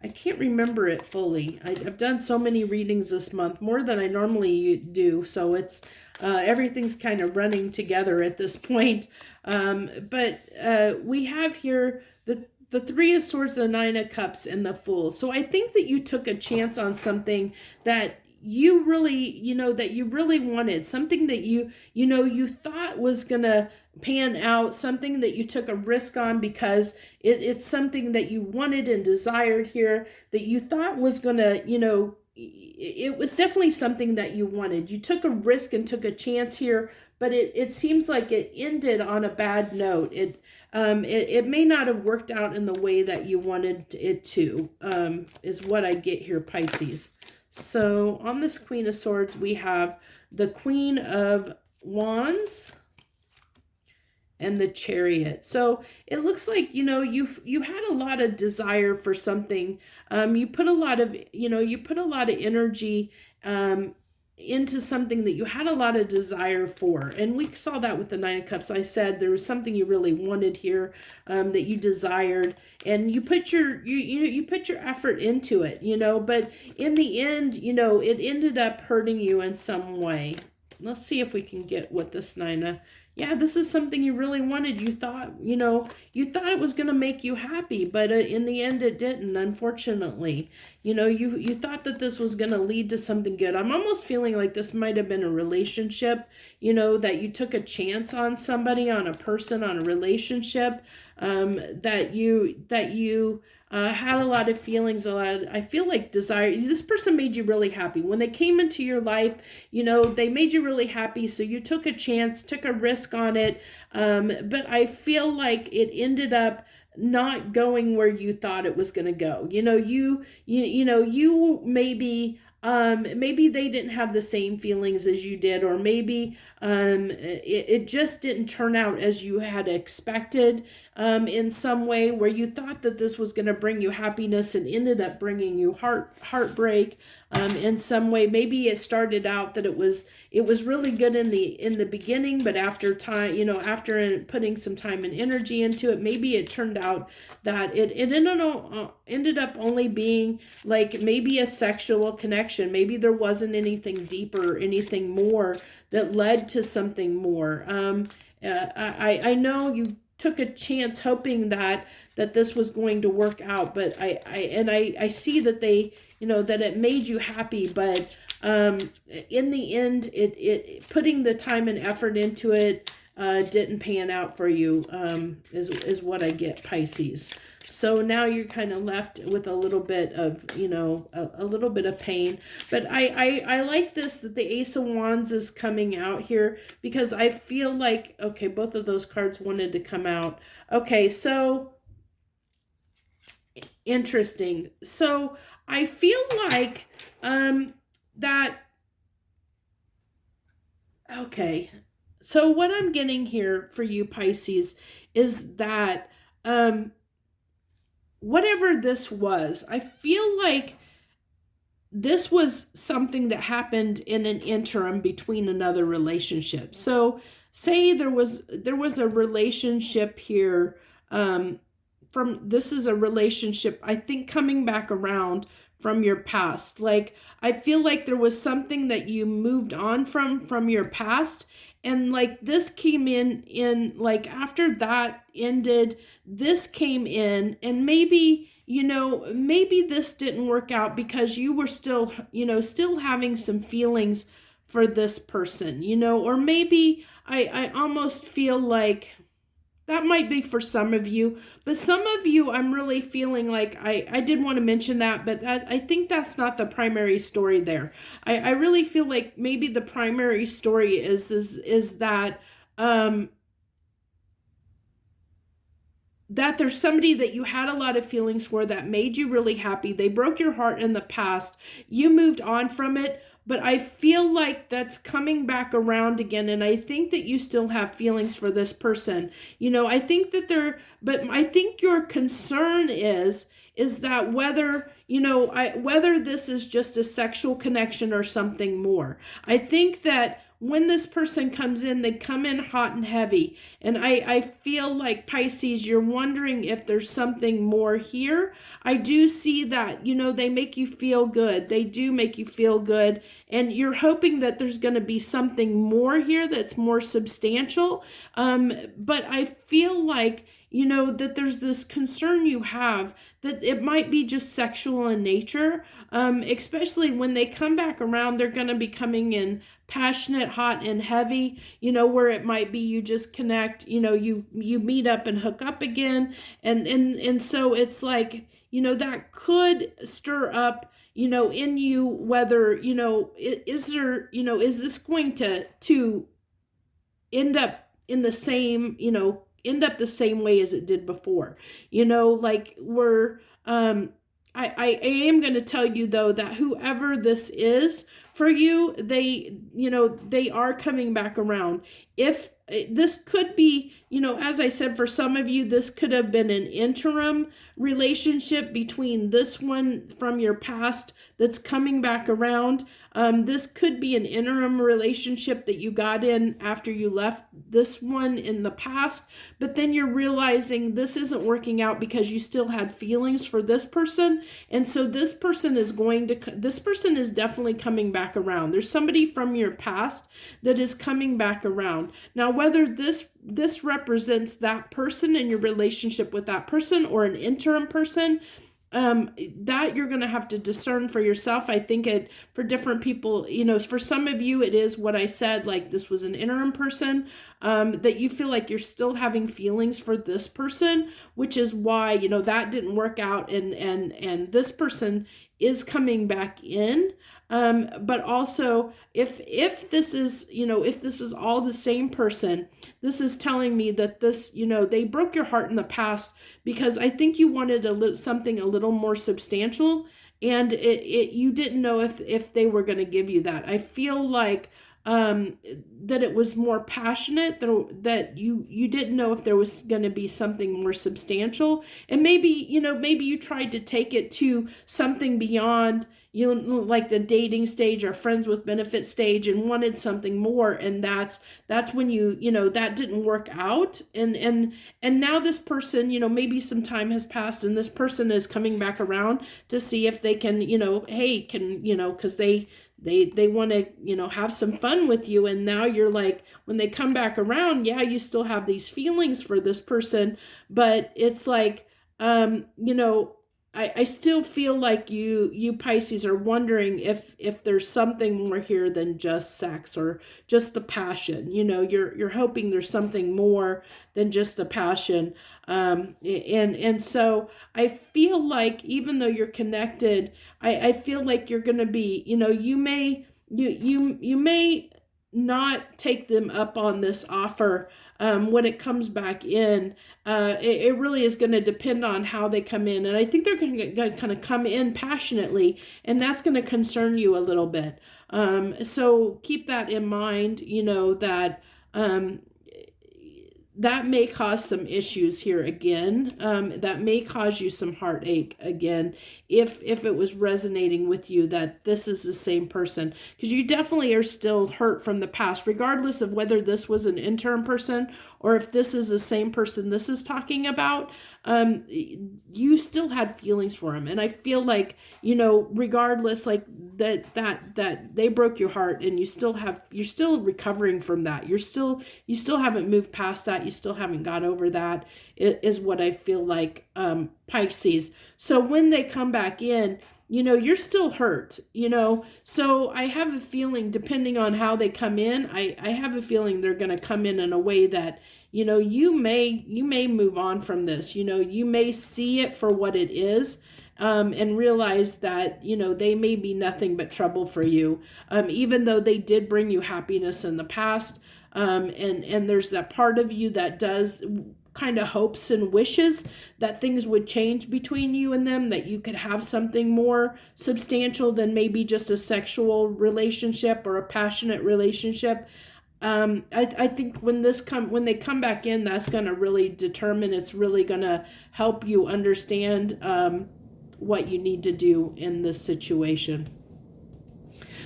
I can't remember it fully. I've done so many readings this month, more than I normally do. So it's everything's kind of running together at this point. But we have here the Three of Swords, the Nine of Cups, and the Fool. So I think that you took a chance on something that you really, that you really wanted, something that you thought was going to pan out, something that you took a risk on because it's something that you wanted and desired here, that you thought was going to, it was definitely something that you wanted. You took a risk and took a chance here, but it seems like it ended on a bad note. It may not have worked out in the way that you wanted it to, is what I get here, Pisces. So on this Queen of Swords, we have the Queen of Wands and the Chariot. So it looks like, you had a lot of desire for something. You put a lot of energy into something that you had a lot of desire for. And we saw that with the Nine of Cups. I said there was something you really wanted here, that you desired, and you put your you put your effort into it, but in the end, it ended up hurting you in some way. Let's see if we can get what this this is something you really wanted. You thought it was going to make you happy, but in the end it didn't, unfortunately. You thought that this was going to lead to something good. I'm almost feeling like this might have been a relationship, that you took a chance on somebody, on a person, on a relationship, that you had a lot of feelings, I feel like desire. This person made you really happy. When they came into your life, they made you really happy. So you took a chance, took a risk on it. But I feel like it ended up not going where you thought it was going to go. You maybe they didn't have the same feelings as you did, or maybe it just didn't turn out as you had expected, in some way, where you thought that this was going to bring you happiness and ended up bringing you heartbreak, in some way. Maybe it started out that it was really good in the beginning, but after time, after putting some time and energy into it, maybe it turned out that it ended up only being like maybe a sexual connection. Maybe there wasn't anything deeper, anything more that led to something more. I know you took a chance hoping that this was going to work out, but I see that that it made you happy, but in the end, it putting the time and effort into it didn't pan out for you, is what I get, Pisces. So now you're kind of left with a little bit of, a little bit of pain. But I like this, that the Ace of Wands is coming out here, because I feel like, okay, both of those cards wanted to come out. Okay, so interesting. So I feel like that, okay. So what I'm getting here for you, Pisces, is that whatever this was, I feel like this was something that happened in an interim between another relationship. So say there was a relationship here, this is a relationship, I think, coming back around from your past. Like, I feel like there was something that you moved on from your past, and like this came in like after that ended, this came in, and maybe maybe this didn't work out because you were still having some feelings for this person, or maybe I almost feel like that might be for some of you, but some of you, I'm really feeling like I did want to mention that, but I think that's not the primary story there. I really feel like maybe the primary story is that that there's somebody that you had a lot of feelings for that made you really happy. They broke your heart in the past. You moved on from it, but I feel like that's coming back around again. And I think that you still have feelings for this person. I think that but I think your concern is that whether, whether this is just a sexual connection or something more. I think that when this person comes in, they come in hot and heavy. And I feel like, Pisces, you're wondering if there's something more here. I do see that, they make you feel good. They do make you feel good. And you're hoping that there's going to be something more here that's more substantial. But I feel like, that there's this concern you have that it might be just sexual in nature, especially when they come back around. They're going to be coming in passionate, hot, and heavy, where it might be you just connect, you meet up and hook up again. And so it's like, that could stir up, in you, whether, is there, is this going to end up in the same, end up the same way as it did before, like we're, I am going to tell you though, that whoever this is for you, they are coming back around. If this could be, as I said, for some of you, this could have been an interim relationship between this one from your past that's coming back around. This could be an interim relationship that you got in after you left this one in the past, but then you're realizing this isn't working out because you still had feelings for this person. And so this person is definitely coming back around. There's somebody from your past that is coming back around. Now, whether this represents that person and your relationship with that person or an interim person, that you're going to have to discern for yourself. I think for different people, for some of you, it is what I said, like this was an interim person, that you feel like you're still having feelings for this person, which is why, that didn't work out. And this person is coming back in. But also if this is, if this is all the same person, this is telling me that this, they broke your heart in the past because I think you wanted something a little more substantial, and you didn't know if they were going to give you that. I feel like, that it was more passionate, that you didn't know if there was going to be something more substantial. And maybe, maybe you tried to take it to something beyond, like the dating stage or friends with benefit stage, and wanted something more. And that's when that didn't work out. And now this person, maybe some time has passed and this person is coming back around to see if they can, cause they want to, have some fun with you. And now you're like, when they come back around, yeah, you still have these feelings for this person, but it's like, I still feel like you Pisces are wondering if there's something more here than just sex or just the passion. You're hoping there's something more than just the passion. And so I feel like even though you're connected, I feel like you're going to be, you may not take them up on this offer when it comes back in. It really is going to depend on how they come in. And I think they're going to kind of come in passionately, and that's going to concern you a little bit. So keep that in mind, that that may cause some issues here again. That may cause you some heartache again if it was resonating with you that this is the same person, because you definitely are still hurt from the past, regardless of whether this was an interim person or if this is the same person this is talking about. You still had feelings for him, and I feel like, regardless, like that they broke your heart, and you're still recovering from that. You still haven't moved past that. You still haven't got over that, is what I feel like, Pisces. So when they come back in, you're still hurt, so I have a feeling, depending on how they come in, I have a feeling they're going to come in a way that, you know, you may move on from this. You know, you may see it for what it is, and realize that, you know, they may be nothing but trouble for you, even though they did bring you happiness in the past. And there's that part of you that does kind of hopes and wishes that things would change between you and them, that you could have something more substantial than maybe just a sexual relationship or a passionate relationship. I think when they come back in, that's going to really determine, it's really going to help you understand what you need to do in this situation.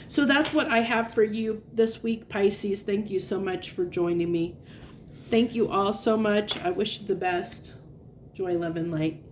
So that's what I have for you this week, Pisces. Thank you so much for joining me. Thank you all so much. I wish you the best. Joy, love, and light.